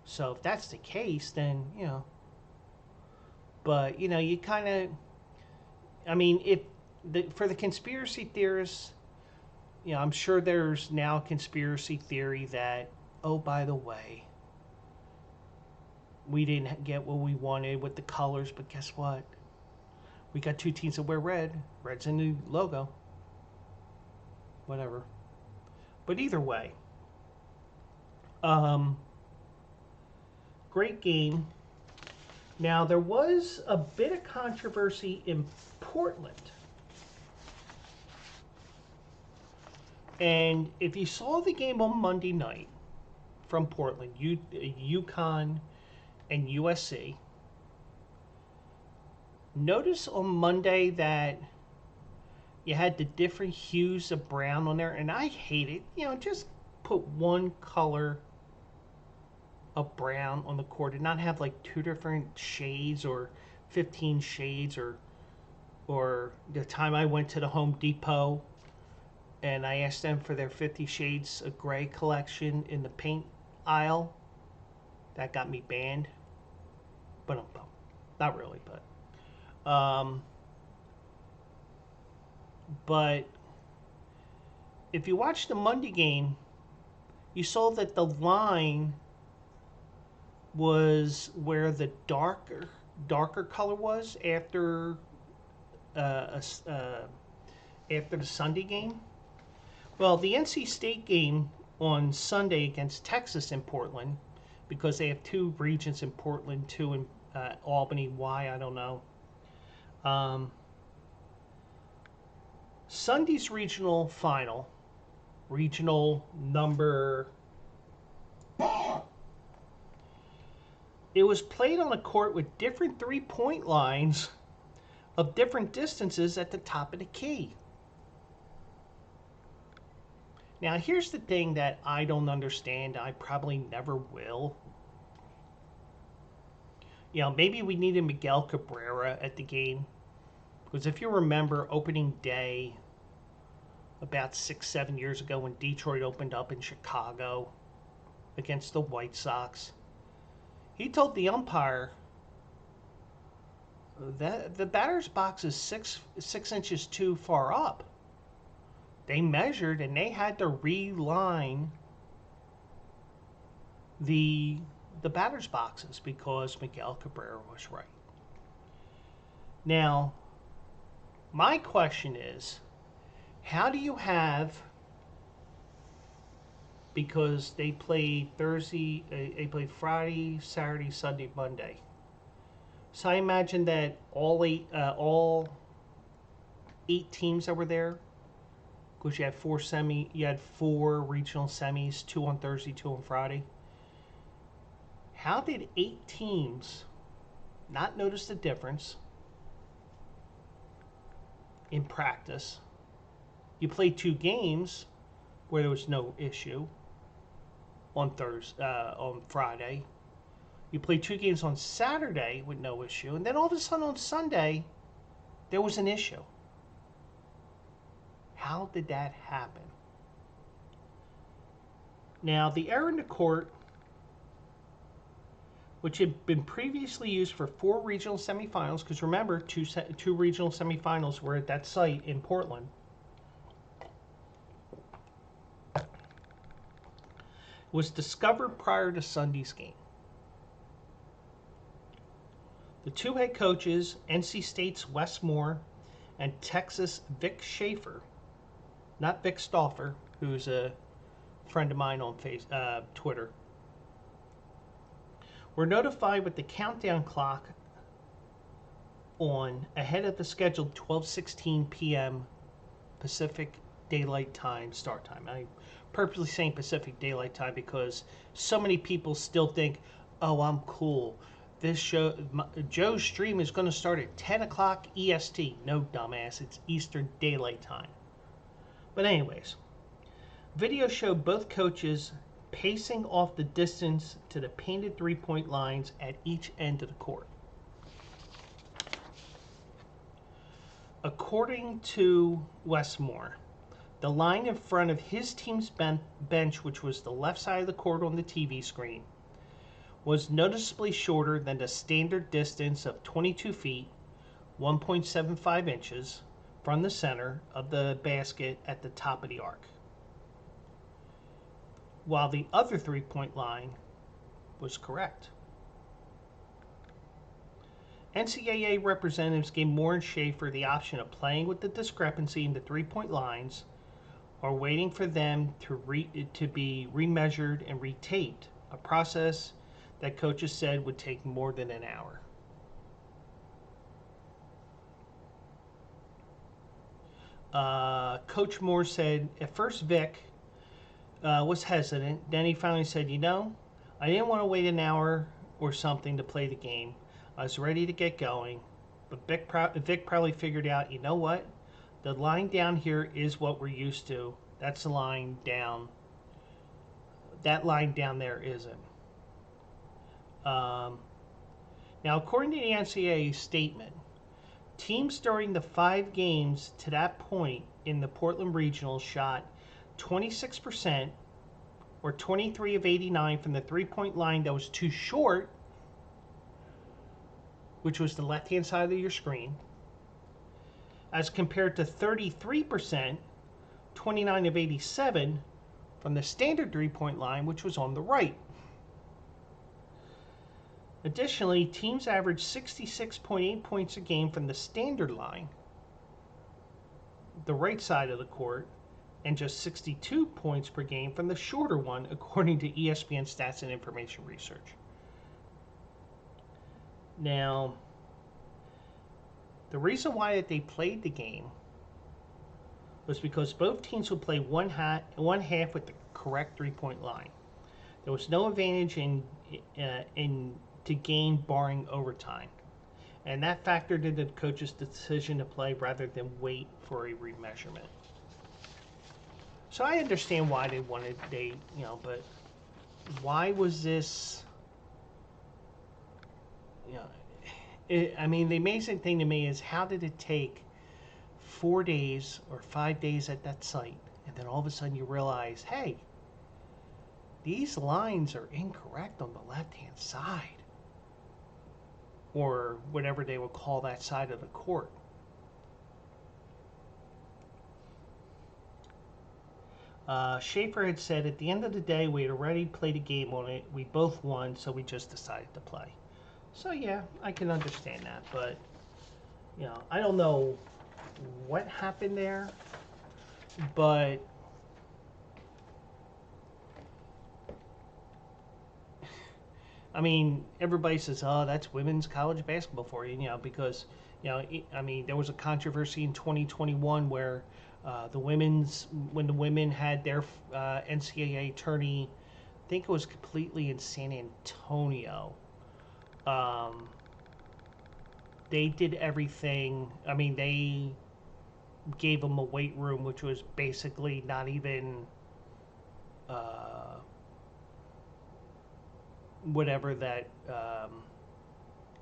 So if that's the case, then But you kind of, I mean, for the conspiracy theorists, I'm sure there's now a conspiracy theory that, oh, by the way, we didn't get what we wanted with the colors, but guess what? We got two teams that wear red. Red's in the logo. Whatever. But either way, great game. Now, there was a bit of controversy in Portland. And if you saw the game on Monday night from Portland, UConn and USC, notice on Monday that you had the different hues of brown on there, and I hate it. Just put one color of brown on the court and not have like two different shades or 15 shades or the time I went to the Home Depot and I asked them for their 50 Shades of Grey collection in the paint aisle. That got me banned. But not really, but if you watch the Monday game, you saw that the line was where the darker color was after the Sunday game. Well, the NC State game on Sunday against Texas in Portland, because they have two regions in Portland, two in Albany. Why, I don't know. Sunday's regional final, regional number, it was played on a court with different three-point lines of different distances at the top of the key. Now, here's the thing that I don't understand. I probably never will. Maybe we needed Miguel Cabrera at the game. Because if you remember opening day about 6-7 years ago when Detroit opened up in Chicago against the White Sox, he told the umpire that the batter's box is six inches too far up. They measured and they had to reline the batter's boxes because Miguel Cabrera was right. Now, my question is, how do you have, because they play Friday, Saturday, Sunday, Monday. So I imagine that all eight teams that were there, because you had four regional semis, 2 on Thursday, 2 on Friday. How did 8 teams not notice the difference in practice? You played 2 games where there was no issue on Friday. You played 2 games on Saturday with no issue, and then all of a sudden on Sunday there was an issue. How did that happen? Now, the error in the court, which had been previously used for 4 regional semifinals, because remember, two regional semifinals were at that site in Portland, was discovered prior to Sunday's game. The 2 head coaches, NC State's Wes Moore and Texas' Vic Schaefer, not Vic Stauffer, who's a friend of mine on Twitter, were notified with the countdown clock on ahead of the scheduled 12:16 p.m. Pacific Daylight Time start time. I'm purposely saying Pacific Daylight Time because so many people still think, oh, I'm cool. This show, Joe's stream is going to start at 10 o'clock EST. No, dumbass, it's Eastern Daylight Time. But anyways, video showed both coaches pacing off the distance to the painted three-point lines at each end of the court. According to Wes Moore, the line in front of his team's bench, which was the left side of the court on the TV screen, was noticeably shorter than the standard distance of 22 feet, 1.75 inches, from the center of the basket at the top of the arc, while the other three-point line was correct. NCAA representatives gave Moore and Schaefer the option of playing with the discrepancy in the three-point lines or waiting for them to be remeasured and retaped, a process that coaches said would take more than an hour. Coach Moore said, at first Vic was hesitant. Then he finally said, I didn't want to wait an hour or something to play the game. I was ready to get going. But Vic probably figured out, you know what? The line down here is what we're used to. That's the line down. That line down there isn't. Now, according to the NCAA statement, teams during the 5 games to that point in the Portland Regional shot 26%, or 23 of 89 from the three-point line that was too short, which was the left-hand side of your screen, as compared to 33%, 29 of 87, from the standard three-point line, which was on the right. Additionally, teams averaged 66.8 points a game from the standard line, the right side of the court, and just 62 points per game from the shorter one, according to ESPN Stats and Information Research. Now, the reason why they played the game was because both teams would play one half with the correct three-point line. There was no advantage to gain barring overtime, and that factored into the coach's decision to play rather than wait for a remeasurement. So I understand why but why was this? The amazing thing to me is, how did it take 4 days or 5 days at that site, and then all of a sudden you realize, hey, these lines are incorrect on the left-hand side, or whatever they would call that side of the court. Schaefer had said, at the end of the day, we had already played a game on it. We both won, so we just decided to play. So yeah, I can understand that, but I don't know what happened there, but everybody says, oh, that's women's college basketball for you, because there was a controversy in 2021 where when the women had their NCAA tourney, I think it was completely in San Antonio. They did everything. They gave them a weight room, which was basically not even whatever that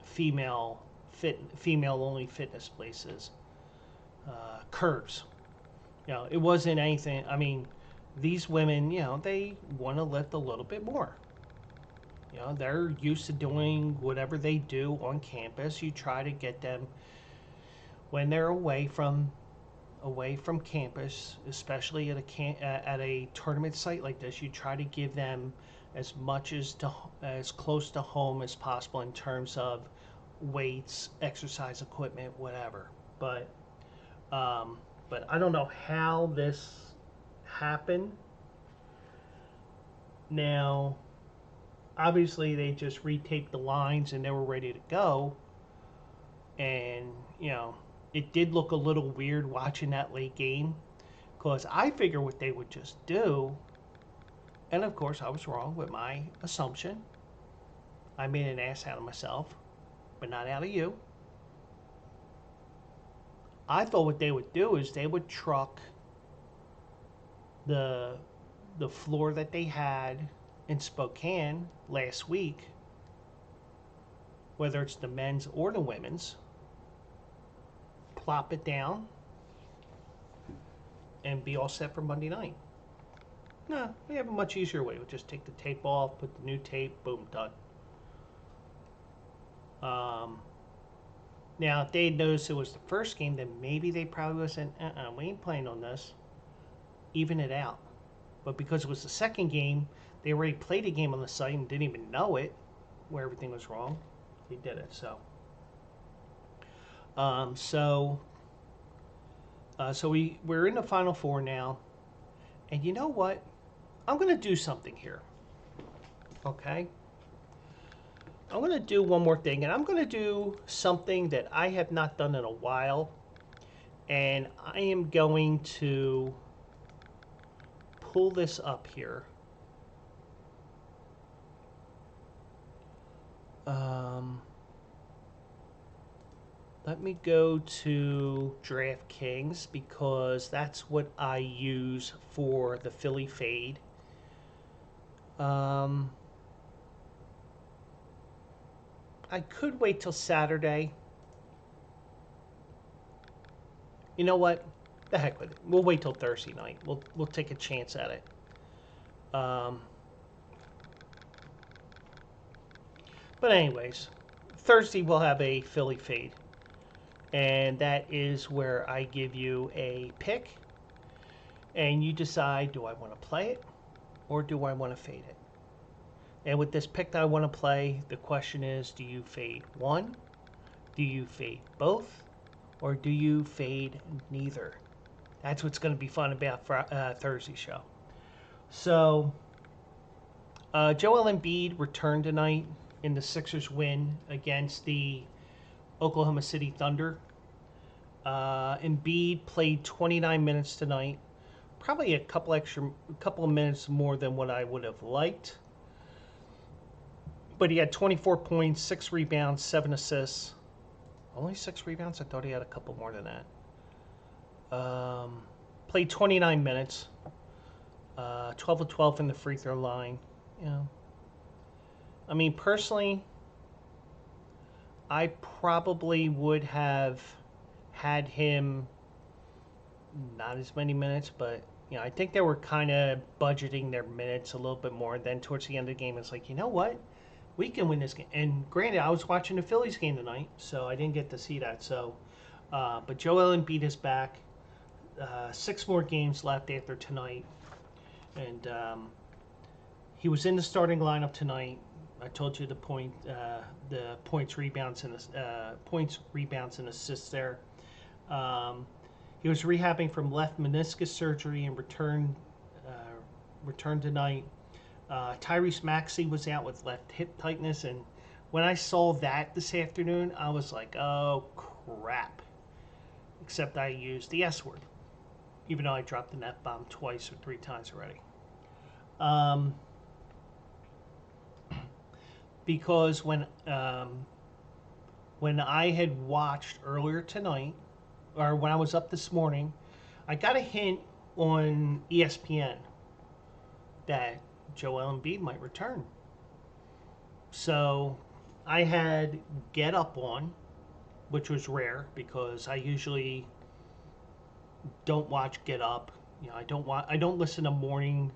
female only fitness place is. Curves. It wasn't anything. I mean, these women, they want to lift a little bit more. They're used to doing whatever they do on campus. You try to get them when they're away from campus, especially at a tournament site like this. You try to give them as much as close to home as possible in terms of weights, exercise equipment, whatever. But um, but I don't know how this happened. Now, obviously, they just retaped the lines and they were ready to go. And it did look a little weird watching that late game because I figured what they would just do, and of course I was wrong with my assumption. I made an ass out of myself, but not out of you. I thought what they would do is they would truck the the floor that they had in Spokane last week, whether it's the men's or the women's, plop it down, and be all set for Monday night. No, we have a much easier way. We'll just take the tape off, put the new tape, boom, done. Um, Now, if they had noticed it was the first game, then maybe they probably would have said, we ain't playing on this. Even it out. But because it was the second game, they already played a game on the site and didn't even know it, where everything was wrong. They did it, so. Um, so, we're in the Final Four now. And you know what? I'm going to do something here. Okay? I'm going to do one more thing, and I'm going to do something that I have not done in a while. And I am going to pull this up here. Let me go to DraftKings because that's what I use for the Philly fade. I could wait till Saturday. You know what? The heck with it. We'll wait till Thursday night. We'll take a chance at it. But anyways, Thursday we'll have a Philly fade. And that is where I give you a pick. And you decide, do I want to play it or do I want to fade it? And with this pick that I want to play, the question is, do you fade one? Do you fade both? Or do you fade neither? That's what's going to be fun about Thursday show. So, Joel Embiid returned tonight in the Sixers win against the Oklahoma City Thunder. Embiid played 29 minutes tonight. Probably a couple of minutes more than what I would have liked. But he had 24 points, 6 rebounds, 7 assists. Only 6 rebounds? I thought he had a couple more than that. Played 29 minutes. 12 of 12 in the free throw line. I mean, personally, I probably would have had him not as many minutes, but I think they were kind of budgeting their minutes a little bit more. And then towards the end of the game, it's like, you know what? We can win this game. And granted, I was watching the Phillies game tonight, so I didn't get to see that. So, but Joel Embiid is back. 6 more games left after tonight, and he was in the starting lineup tonight. I told you the points, rebounds, and assists there. He was rehabbing from left meniscus surgery and returned tonight. Tyrese Maxey was out with left hip tightness, and when I saw that this afternoon, I was like, oh, crap. Except I used the S word, even though I dropped the F-bomb twice or 3 times already. Because when I had watched earlier tonight, or when I was up this morning, I got a hint on ESPN that Joel Embiid might return. So I had Get Up on, which was rare because I usually don't watch Get Up. I don't listen to morning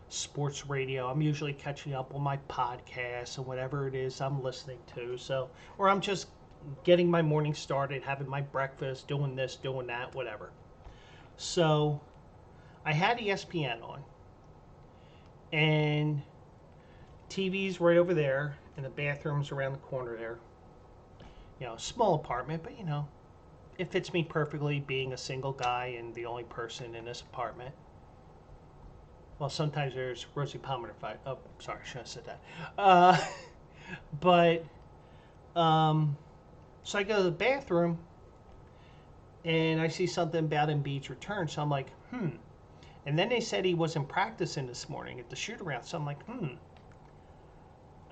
sports radio. I'm usually catching up on my podcasts and whatever it is I'm listening to. So, or I'm just getting my morning started, having my breakfast, doing this, doing that, whatever. So, I had ESPN on, and TV's right over there, and the bathroom's around the corner there. Small apartment, but it fits me perfectly being a single guy and the only person in this apartment. Well, sometimes there's Rosie Palmer. Oh, sorry, I shouldn't have said that. But so I go to the bathroom and I see something about Embiid's return. So I'm like, And then they said he wasn't practicing this morning at the shoot around. So I'm like,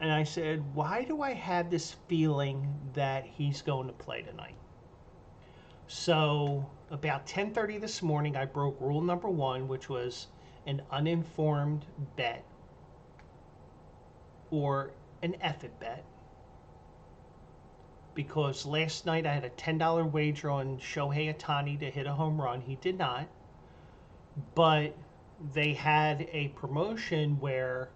And I said, why do I have this feeling that he's going to play tonight? So about 10:30 this morning, I broke rule number 1, which was an uninformed bet or an effort bet. Because last night I had a $10 wager on Shohei Ohtani to hit a home run. He did not. But they had a promotion where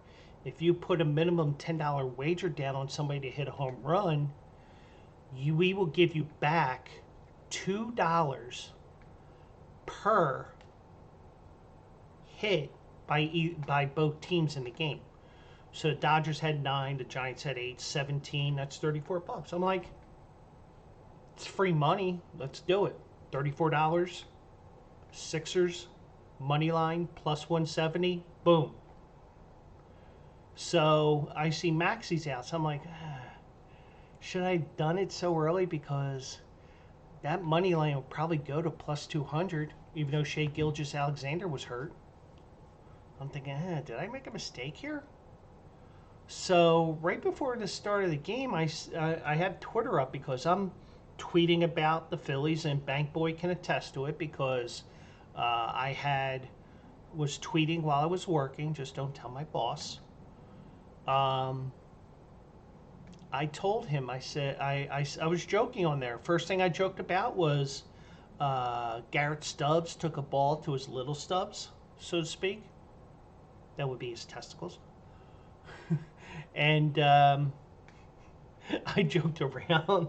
if you put a minimum $10 wager down on somebody to hit a home run, we will give you back $2 per hit by both teams in the game. So the Dodgers had 9, the Giants had 8, 17. That's $34. I'm like, it's free money. Let's do it. $34. Sixers money line plus 170. Boom. So I see Maxi's out. So I'm like, should I have done it so early? Because that money line will probably go to plus 200, even though Shea Gilgeous-Alexander was hurt. I'm thinking, did I make a mistake here? So right before the start of the game, I had Twitter up because I'm tweeting about the Phillies, and Bank Boy can attest to it because was tweeting while I was working. Just don't tell my boss. I told him, I said, I was joking on there. First thing I joked about was Garrett Stubbs took a ball to his little stubs, so to speak. That would be his testicles. And I joked around.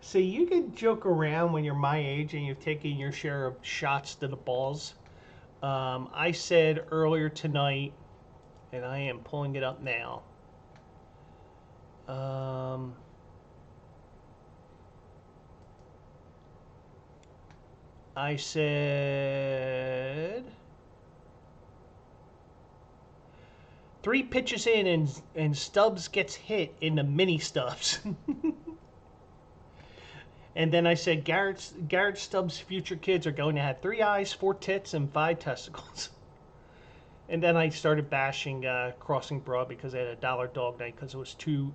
So you can joke around when you're my age and you've taken your share of shots to the balls. I said earlier tonight, and I am pulling it up now. I said 3 pitches in and Stubbs gets hit in the mini Stubbs. And then I said Garrett Stubbs' future kids are going to have 3 eyes, 4 tits, and 5 testicles. And then I started bashing Crossing Broad because they had a $1 dog night because it was 2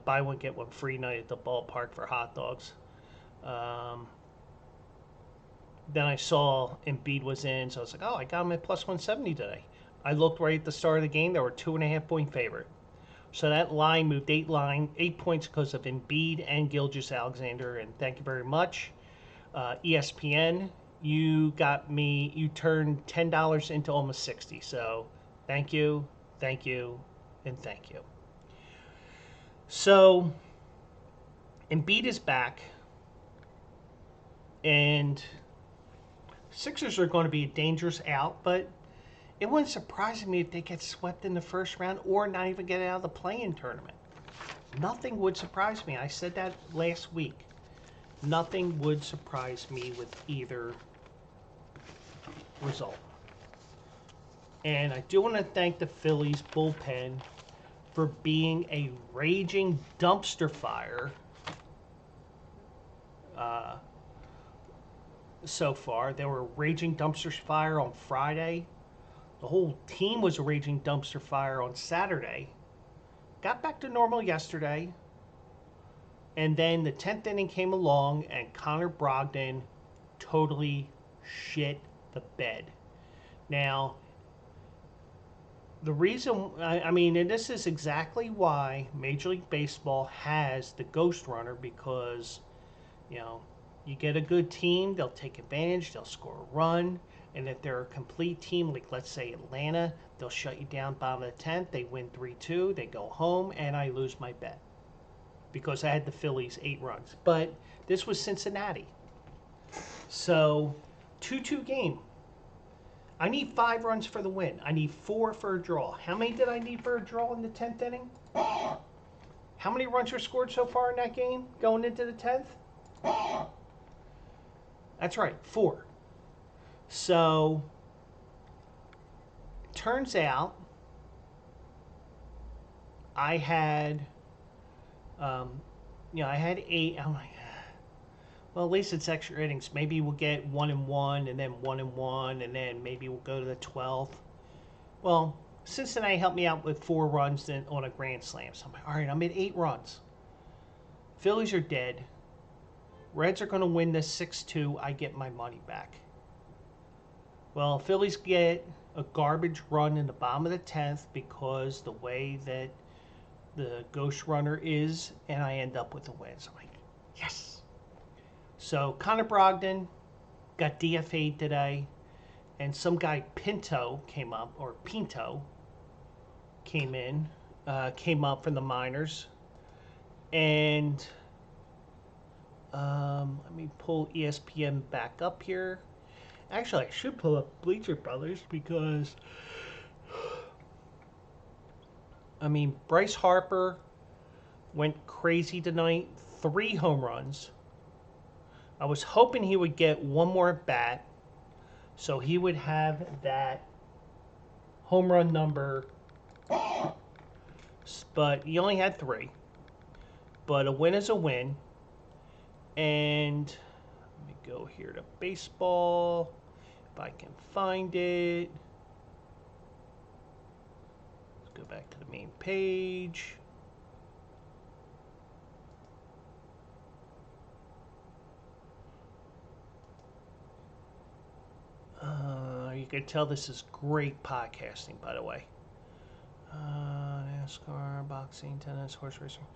buy one get one free night at the ballpark for hot dogs. Then I saw Embiid was in, so I was like, I got him at plus 170 today. I looked right at the start of the game; they were 2.5 point favorite. So that line moved 8 points because of Embiid and Gilgeous-Alexander, and thank you very much. ESPN, you turned $10 into almost 60. So thank you, and thank you. So Embiid is back, and Sixers are going to be a dangerous out, but it wouldn't surprise me if they get swept in the first round or not even get out of the play-in tournament. Nothing would surprise me. I said that last week. Nothing would surprise me with either result. And I do want to thank the Phillies bullpen for being a raging dumpster fire so far. They were a raging dumpster fire on Friday. The whole team was a raging dumpster fire on Saturday. Got back to normal yesterday. And then the 10th inning came along and Connor Brogdon totally shit the bed. Now, the reason, and this is exactly why Major League Baseball has the ghost runner because, You get a good team, they'll take advantage, they'll score a run. And if they're a complete team, like let's say Atlanta, they'll shut you down bottom of the 10th. They win 3-2, they go home, and I lose my bet because I had the Phillies 8 runs. But this was Cincinnati. So, 2-2 game. I need 5 runs for the win. I need 4 for a draw. How many did I need for a draw in the 10th inning? How many runs were scored so far in that game going into the 10th? That's right, 4. So, turns out I had, I had 8. I'm like, well, at least it's extra innings. Maybe we'll get 1-1 and then 1-1 and then maybe we'll go to the 12th. Well, Cincinnati helped me out with 4 runs on a grand slam. So I'm like, all right, I'm at 8 runs. Phillies are dead. Reds are going to win this 6-2. I get my money back. Well, Phillies get a garbage run in the bottom of the 10th because the way that the ghost runner is, and I end up with a win. So I'm like, yes. So Connor Brogdon got DFA'd today, and some guy Pinto came up from the minors, and let me pull ESPN back up here. Actually, I should pull up Bleacher Brothers because Bryce Harper went crazy tonight, 3 home runs. I was hoping he would get one more at bat, so he would have that home run number, but he only had 3. But a win is a win. And let me go here to baseball, if I can find it. Let's go back to the main page. You can tell this is great podcasting, by the way. NASCAR, boxing, tennis, horse racing.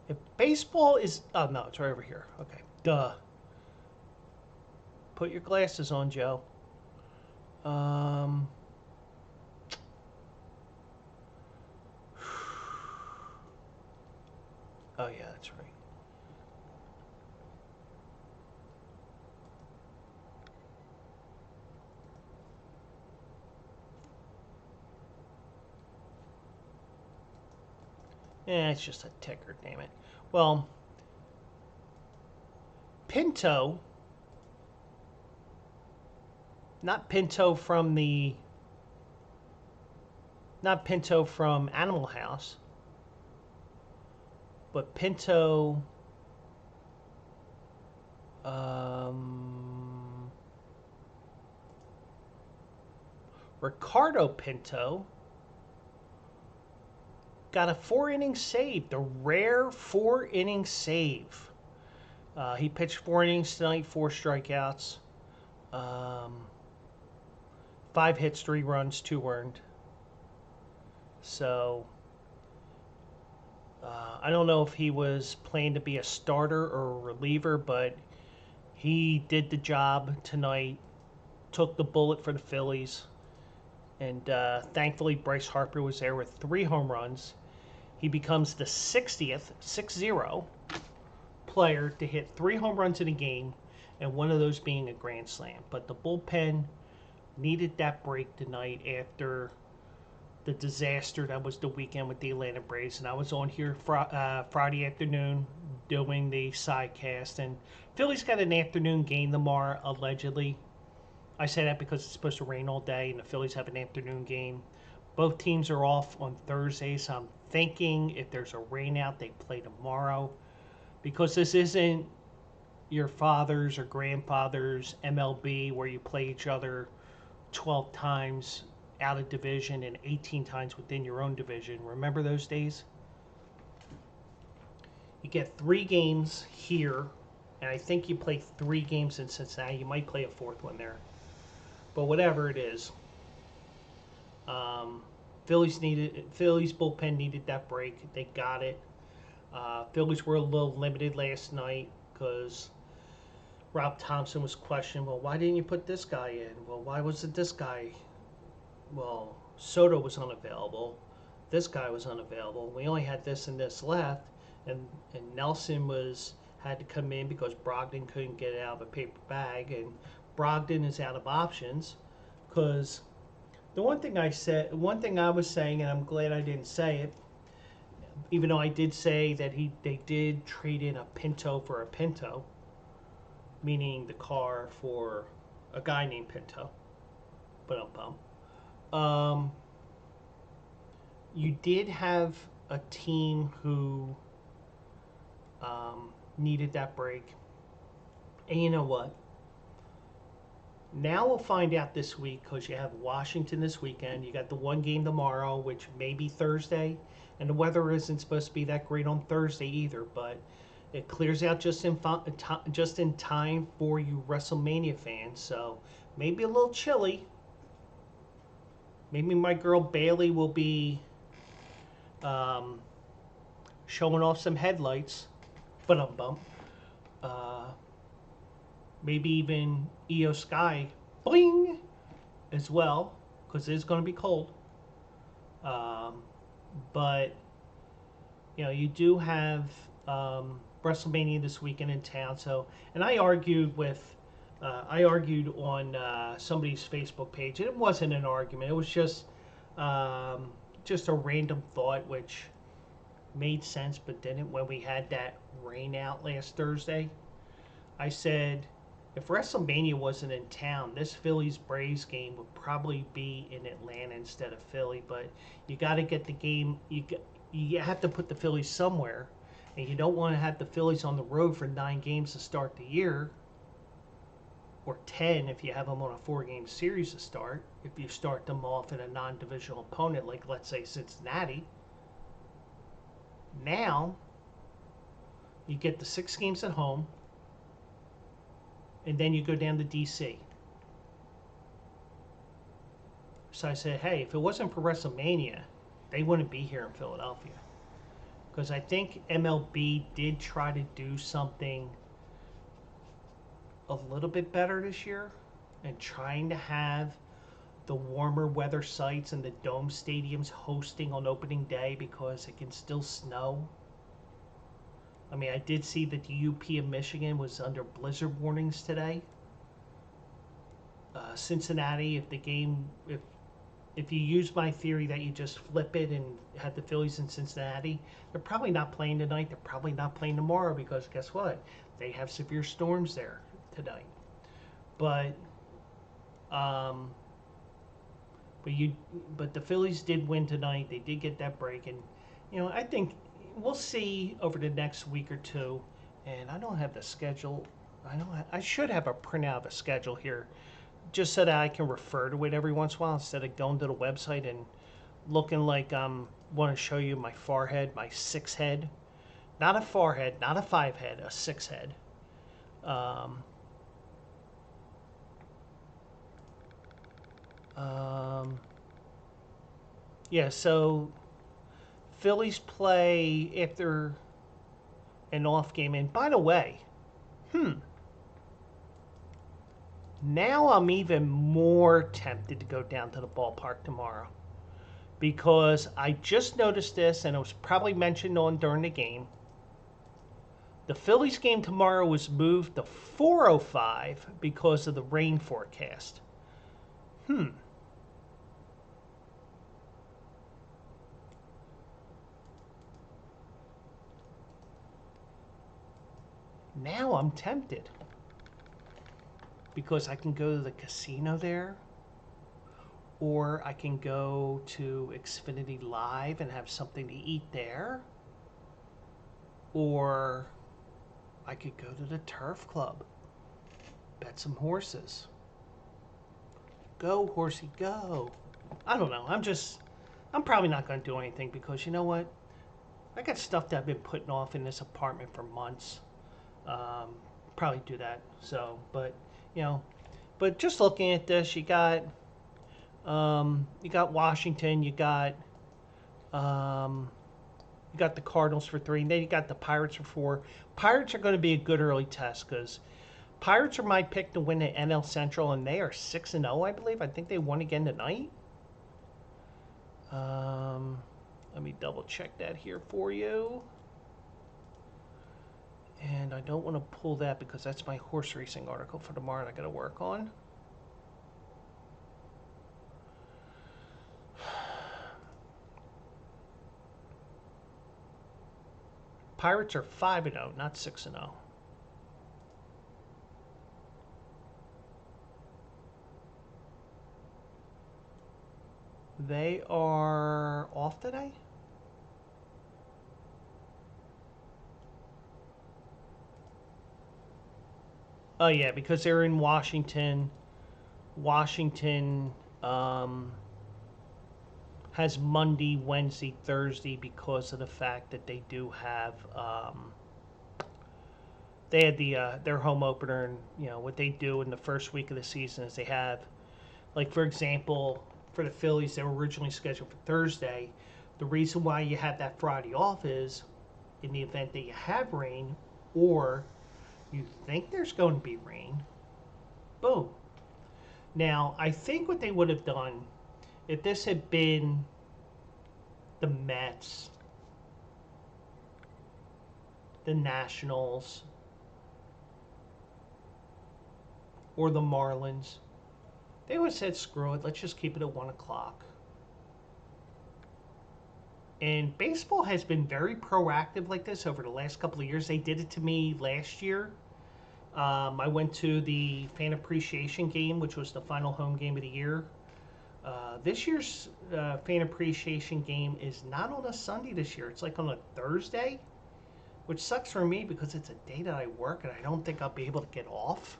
If baseball is... Oh, no, it's right over here. Okay, duh. Put your glasses on, Joe. Oh, yeah, that's right. It's just a ticker, damn it. Well, Pinto, not Pinto from Animal House, but Pinto, Ricardo Pinto, got a 4-inning save, the rare 4-inning save. He pitched 4 innings tonight, 4 strikeouts, 5 hits, 3 runs, 2 earned. So, I don't know if he was playing to be a starter or a reliever, but he did the job tonight, took the bullet for the Phillies. And thankfully, Bryce Harper was there with 3 home runs. He becomes the 60th, 6-0, player to hit 3 home runs in a game, and one of those being a grand slam. But the bullpen needed that break tonight after the disaster that was the weekend with the Atlanta Braves. And I was on here Friday afternoon doing the sidecast. And Philly's got an afternoon game tomorrow, allegedly. I say that because it's supposed to rain all day, and the Phillies have an afternoon game. Both teams are off on Thursday, so I'm thinking if there's a rain out, they play tomorrow. Because this isn't your father's or grandfather's MLB where you play each other 12 times out of division and 18 times within your own division. Remember those days? You get 3 games here, and I think you play 3 games in Cincinnati. You might play a 4th one there. But whatever it is, Phillies bullpen needed that break. They got it. Phillies were a little limited last night because Rob Thompson was questioned. Well, why didn't you put this guy in? Well, why was it this guy? Well, Soto was unavailable. This guy was unavailable. We only had this and this left, and Nelson had to come in because Brogdon couldn't get it out of a paper bag, and Brogdon is out of options because the one thing I was saying, and I'm glad I didn't say it, even though I did say that they did trade in a Pinto for a Pinto, meaning the car for a guy named Pinto. But you did have a team who needed that break. And you know what? Now we'll find out this week because you have Washington this weekend. You got the one game tomorrow, which may be Thursday. And the weather isn't supposed to be that great on Thursday either. But it clears out just in time for you WrestleMania fans. So maybe a little chilly. Maybe my girl Bailey will be showing off some headlights. But maybe even Io Sky, bling, as well, because it is going to be cold. But you do have WrestleMania this weekend in town. So, and I argued on somebody's Facebook page, and it wasn't an argument. It was just a random thought, which made sense, but didn't when we had that rain out last Thursday. I said, if WrestleMania wasn't in town, this Phillies Braves game would probably be in Atlanta instead of Philly. But you got to get the game. You have to put the Phillies somewhere, and you don't want to have the Phillies on the road for 9 games to start the year, or 10 if you have them on a 4-game series to start. If you start them off in a non-divisional opponent, like let's say Cincinnati. Now you get the 6 games at home. And then you go down to D.C. So I said, hey, if it wasn't for WrestleMania, they wouldn't be here in Philadelphia. Because I think MLB did try to do something a little bit better this year, and trying to have the warmer weather sites and the dome stadiums hosting on opening day because it can still snow. I mean, I did see that the UP of Michigan was under blizzard warnings today. Cincinnati, if you use my theory that you just flip it and have the Phillies in Cincinnati, they're probably not playing tonight. They're probably not playing tomorrow because guess what? They have severe storms there tonight. But the Phillies did win tonight. They did get that break, and I think we'll see over the next week or two. And I don't have the schedule. I should have a printout of a schedule here, just so that I can refer to it every once in a while instead of going to the website and looking like want to show you my forehead, my 6 head, not a forehead, not a 5 head, a 6 head. Yeah, so Phillies play after an off game. And by the way, now I'm even more tempted to go down to the ballpark tomorrow. Because I just noticed this, and it was probably mentioned during the game. The Phillies game tomorrow was moved to 4:05 because of the rain forecast. Now I'm tempted because I can go to the casino there, or I can go to Xfinity Live and have something to eat there, or I could go to the Turf Club, bet some horses. Go, horsey, go. I don't know. I'm probably not going to do anything because you know what? I got stuff that I've been putting off in this apartment for months. Probably do that. So, but just looking at this, you got Washington, you got You got the Cardinals for 3, and then you got the Pirates for 4. Pirates are going to be a good early test because Pirates are my pick to win the NL Central, and they are 6-0, I believe. I think they won again tonight. Let me double check that here for you. And I don't want to pull that because that's my horse racing article for tomorrow and I got to work on. Pirates are 5-0, not 6-0. They are off today? Oh, yeah, because they're in Washington. Washington has Monday, Wednesday, Thursday because of the fact that they do have they had their home opener, and what they do in the first week of the season is they have, like, for example, for the Phillies, they were originally scheduled for Thursday. The reason why you have that Friday off is in the event that you have rain or you think there's going to be rain, boom. Now, I think what they would have done if this had been the Mets, the Nationals, or the Marlins, they would have said, screw it, let's just keep it at 1 o'clock. And baseball has been very proactive like this over the last couple of years. They did it to me last year. I went to the fan appreciation game, which was the final home game of the year. This year's fan appreciation game is not on a Sunday this year. It's like on a Thursday, which sucks for me because it's a day that I work and I don't think I'll be able to get off.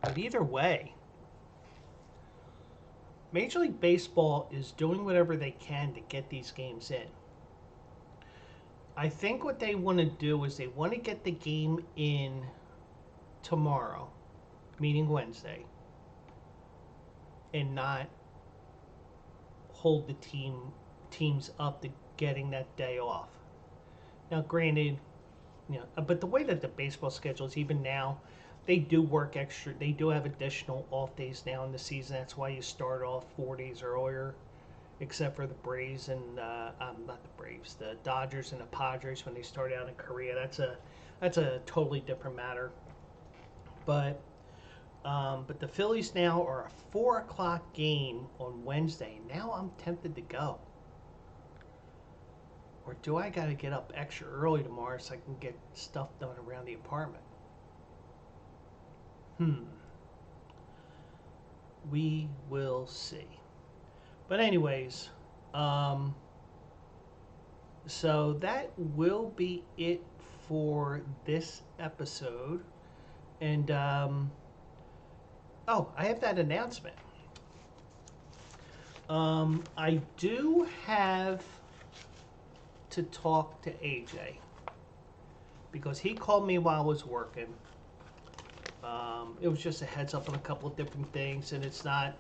But either way, Major League Baseball is doing whatever they can to get these games in. I think what they want to do is they want to get the game in tomorrow, meaning Wednesday, and not hold the teams up to getting that day off. Now, granted, but the way that the baseball schedule is, even now, they do work extra. They do have additional off days now in the season. That's why you start off 4 days earlier, except for the Braves and not the Braves, the Dodgers and the Padres when they start out in Korea. That's a totally different matter. But the Phillies now are a 4 o'clock game on Wednesday. Now I'm tempted to go. Or do I got to get up extra early tomorrow so I can get stuff done around the apartment? We will see. But anyways, so that will be it for this episode. And, I have that announcement. I do have to talk to AJ because he called me while I was working. It was just a heads up on a couple of different things, and it's not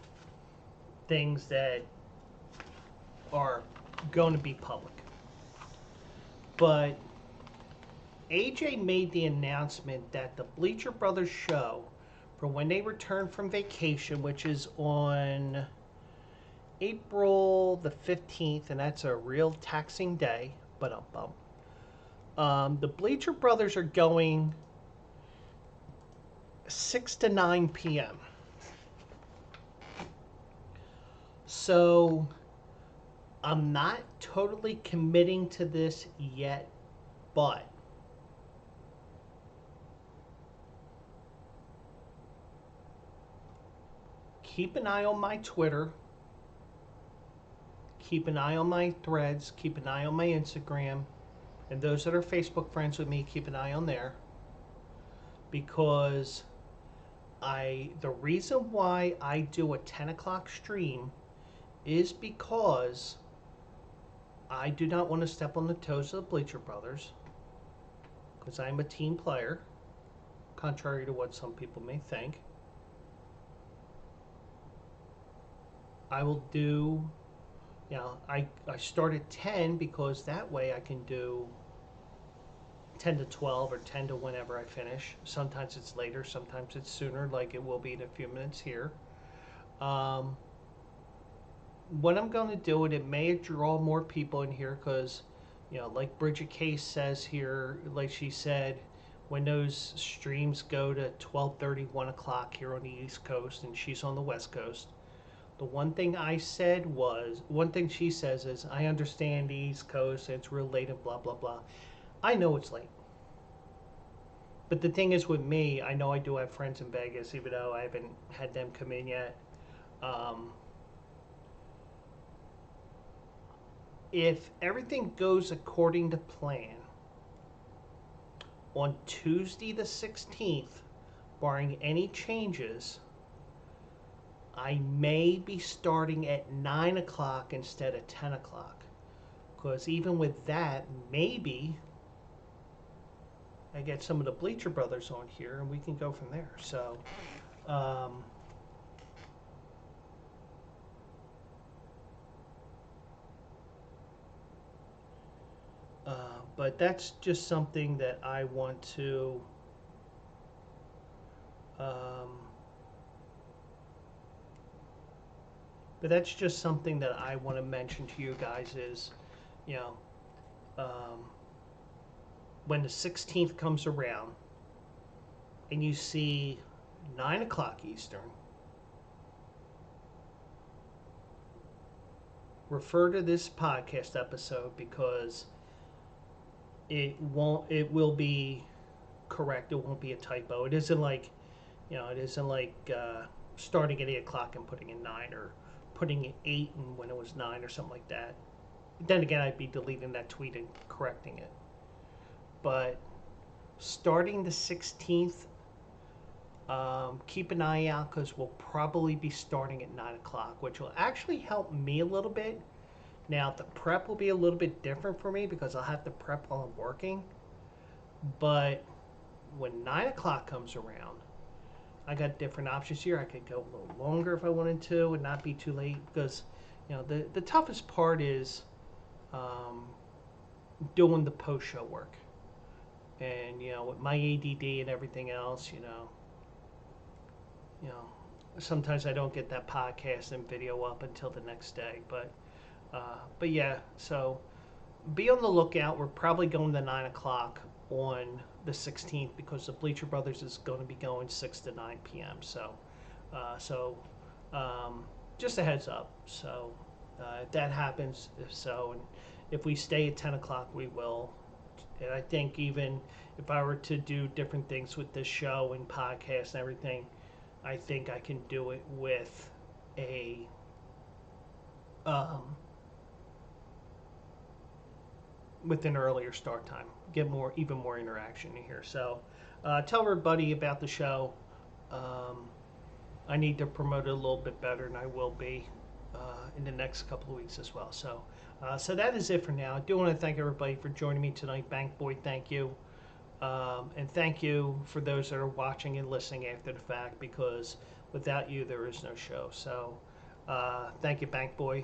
things that are going to be public. But AJ made the announcement that the Bleacher Brothers show, for when they return from vacation, which is on April the 15th, and that's a real taxing day, but the Bleacher Brothers are going 6 to 9 p.m. So I'm not totally committing to this yet, but keep an eye on my Twitter, keep an eye on my threads, keep an eye on my Instagram, and those that are Facebook friends with me, keep an eye on there, because the reason why I do a 10 o'clock stream is because I do not want to step on the toes of the Bleacher Brothers, because I'm a team player, contrary to what some people may think. I will do, I start at 10 because that way I can do 10 to 12 or 10 to whenever I finish. Sometimes it's later, sometimes it's sooner, like it will be in a few minutes here. Um, what I'm going to do, and it may draw more people in here because, like Bridget Case says here, like she said, when those streams go to 12:30, 1 o'clock here on the East Coast, and she's on the West Coast, the one thing she says is, I understand the East Coast, and it's real late and blah, blah, blah. I know it's late. But the thing is with me, I know I do have friends in Vegas, even though I haven't had them come in yet. Um, if everything goes according to plan, on Tuesday the 16th, barring any changes, I may be starting at 9 o'clock instead of 10 o'clock. Because even with that, maybe I get some of the Bleacher Brothers on here and we can go from there. So, but that's just something that I want to but that's just something that I want to mention to you guys is, you know, um, when the 16th comes around and you see 9 o'clock Eastern, refer to this podcast episode because it will be correct. It won't be a typo. It isn't like, starting at 8 o'clock and putting in 9 or putting in 8 and when it was 9 or something like that. Then again, I'd be deleting that tweet and correcting it. But starting the 16th, keep an eye out because we'll probably be starting at 9 o'clock, which will actually help me a little bit. Now, the prep will be a little bit different for me because I'll have to prep while I'm working. But when 9 o'clock comes around, I got different options here. I could go a little longer if I wanted to and not be too late because, the toughest part is doing the post-show work. And, with my ADD and everything else, sometimes I don't get that podcast and video up until the next day. But yeah, so be on the lookout. We're probably going to 9 o'clock on the 16th because the Bleacher Brothers is going to be going 6 to 9 p.m. So just a heads up. So if that happens, and if we stay at 10 o'clock, we will. And I think even if I were to do different things with this show and podcast and everything, I think I can do it with with an earlier start time. Get even more interaction in here. So tell everybody about the show. I need to promote it a little bit better, and I will be in the next couple of weeks as well. So that is it for now. I do want to thank everybody for joining me tonight. Bank Boy, thank you. And thank you for those that are watching and listening after the fact, because without you, there is no show. So thank you, Bank Boy.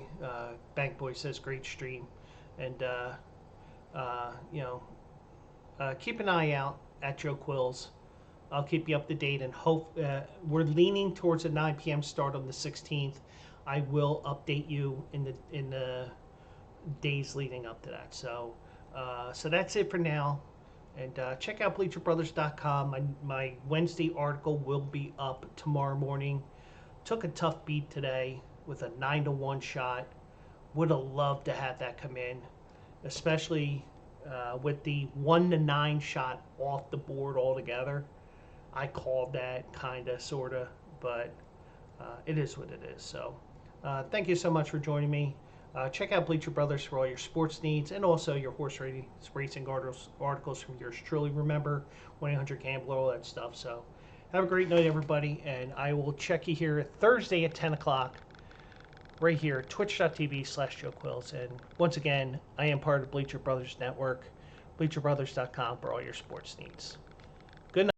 Bank Boy says great stream. And, keep an eye out at Joe Quills. I'll keep you up to date and hope we're leaning towards a 9 p.m. start on the 16th. I will update you in the days leading up to that. So that's it for now. And check out BleacherBrothers.com. My Wednesday article will be up tomorrow morning. Took a tough beat today with a 9-1 shot. Would have loved to have that come in, especially with the 1-9 shot off the board altogether. I called that kind of, sort of, but it is what it is. So thank you so much for joining me. Check out Bleacher Brothers for all your sports needs and also your horse racing articles from yours truly. Remember, 1-800-GAMBLER, all that stuff. So have a great night, everybody, and I will check you here Thursday at 10 o'clock right here, twitch.tv/Joe Quills. And once again, I am part of the Bleacher Brothers Network, bleacherbrothers.com for all your sports needs. Good night.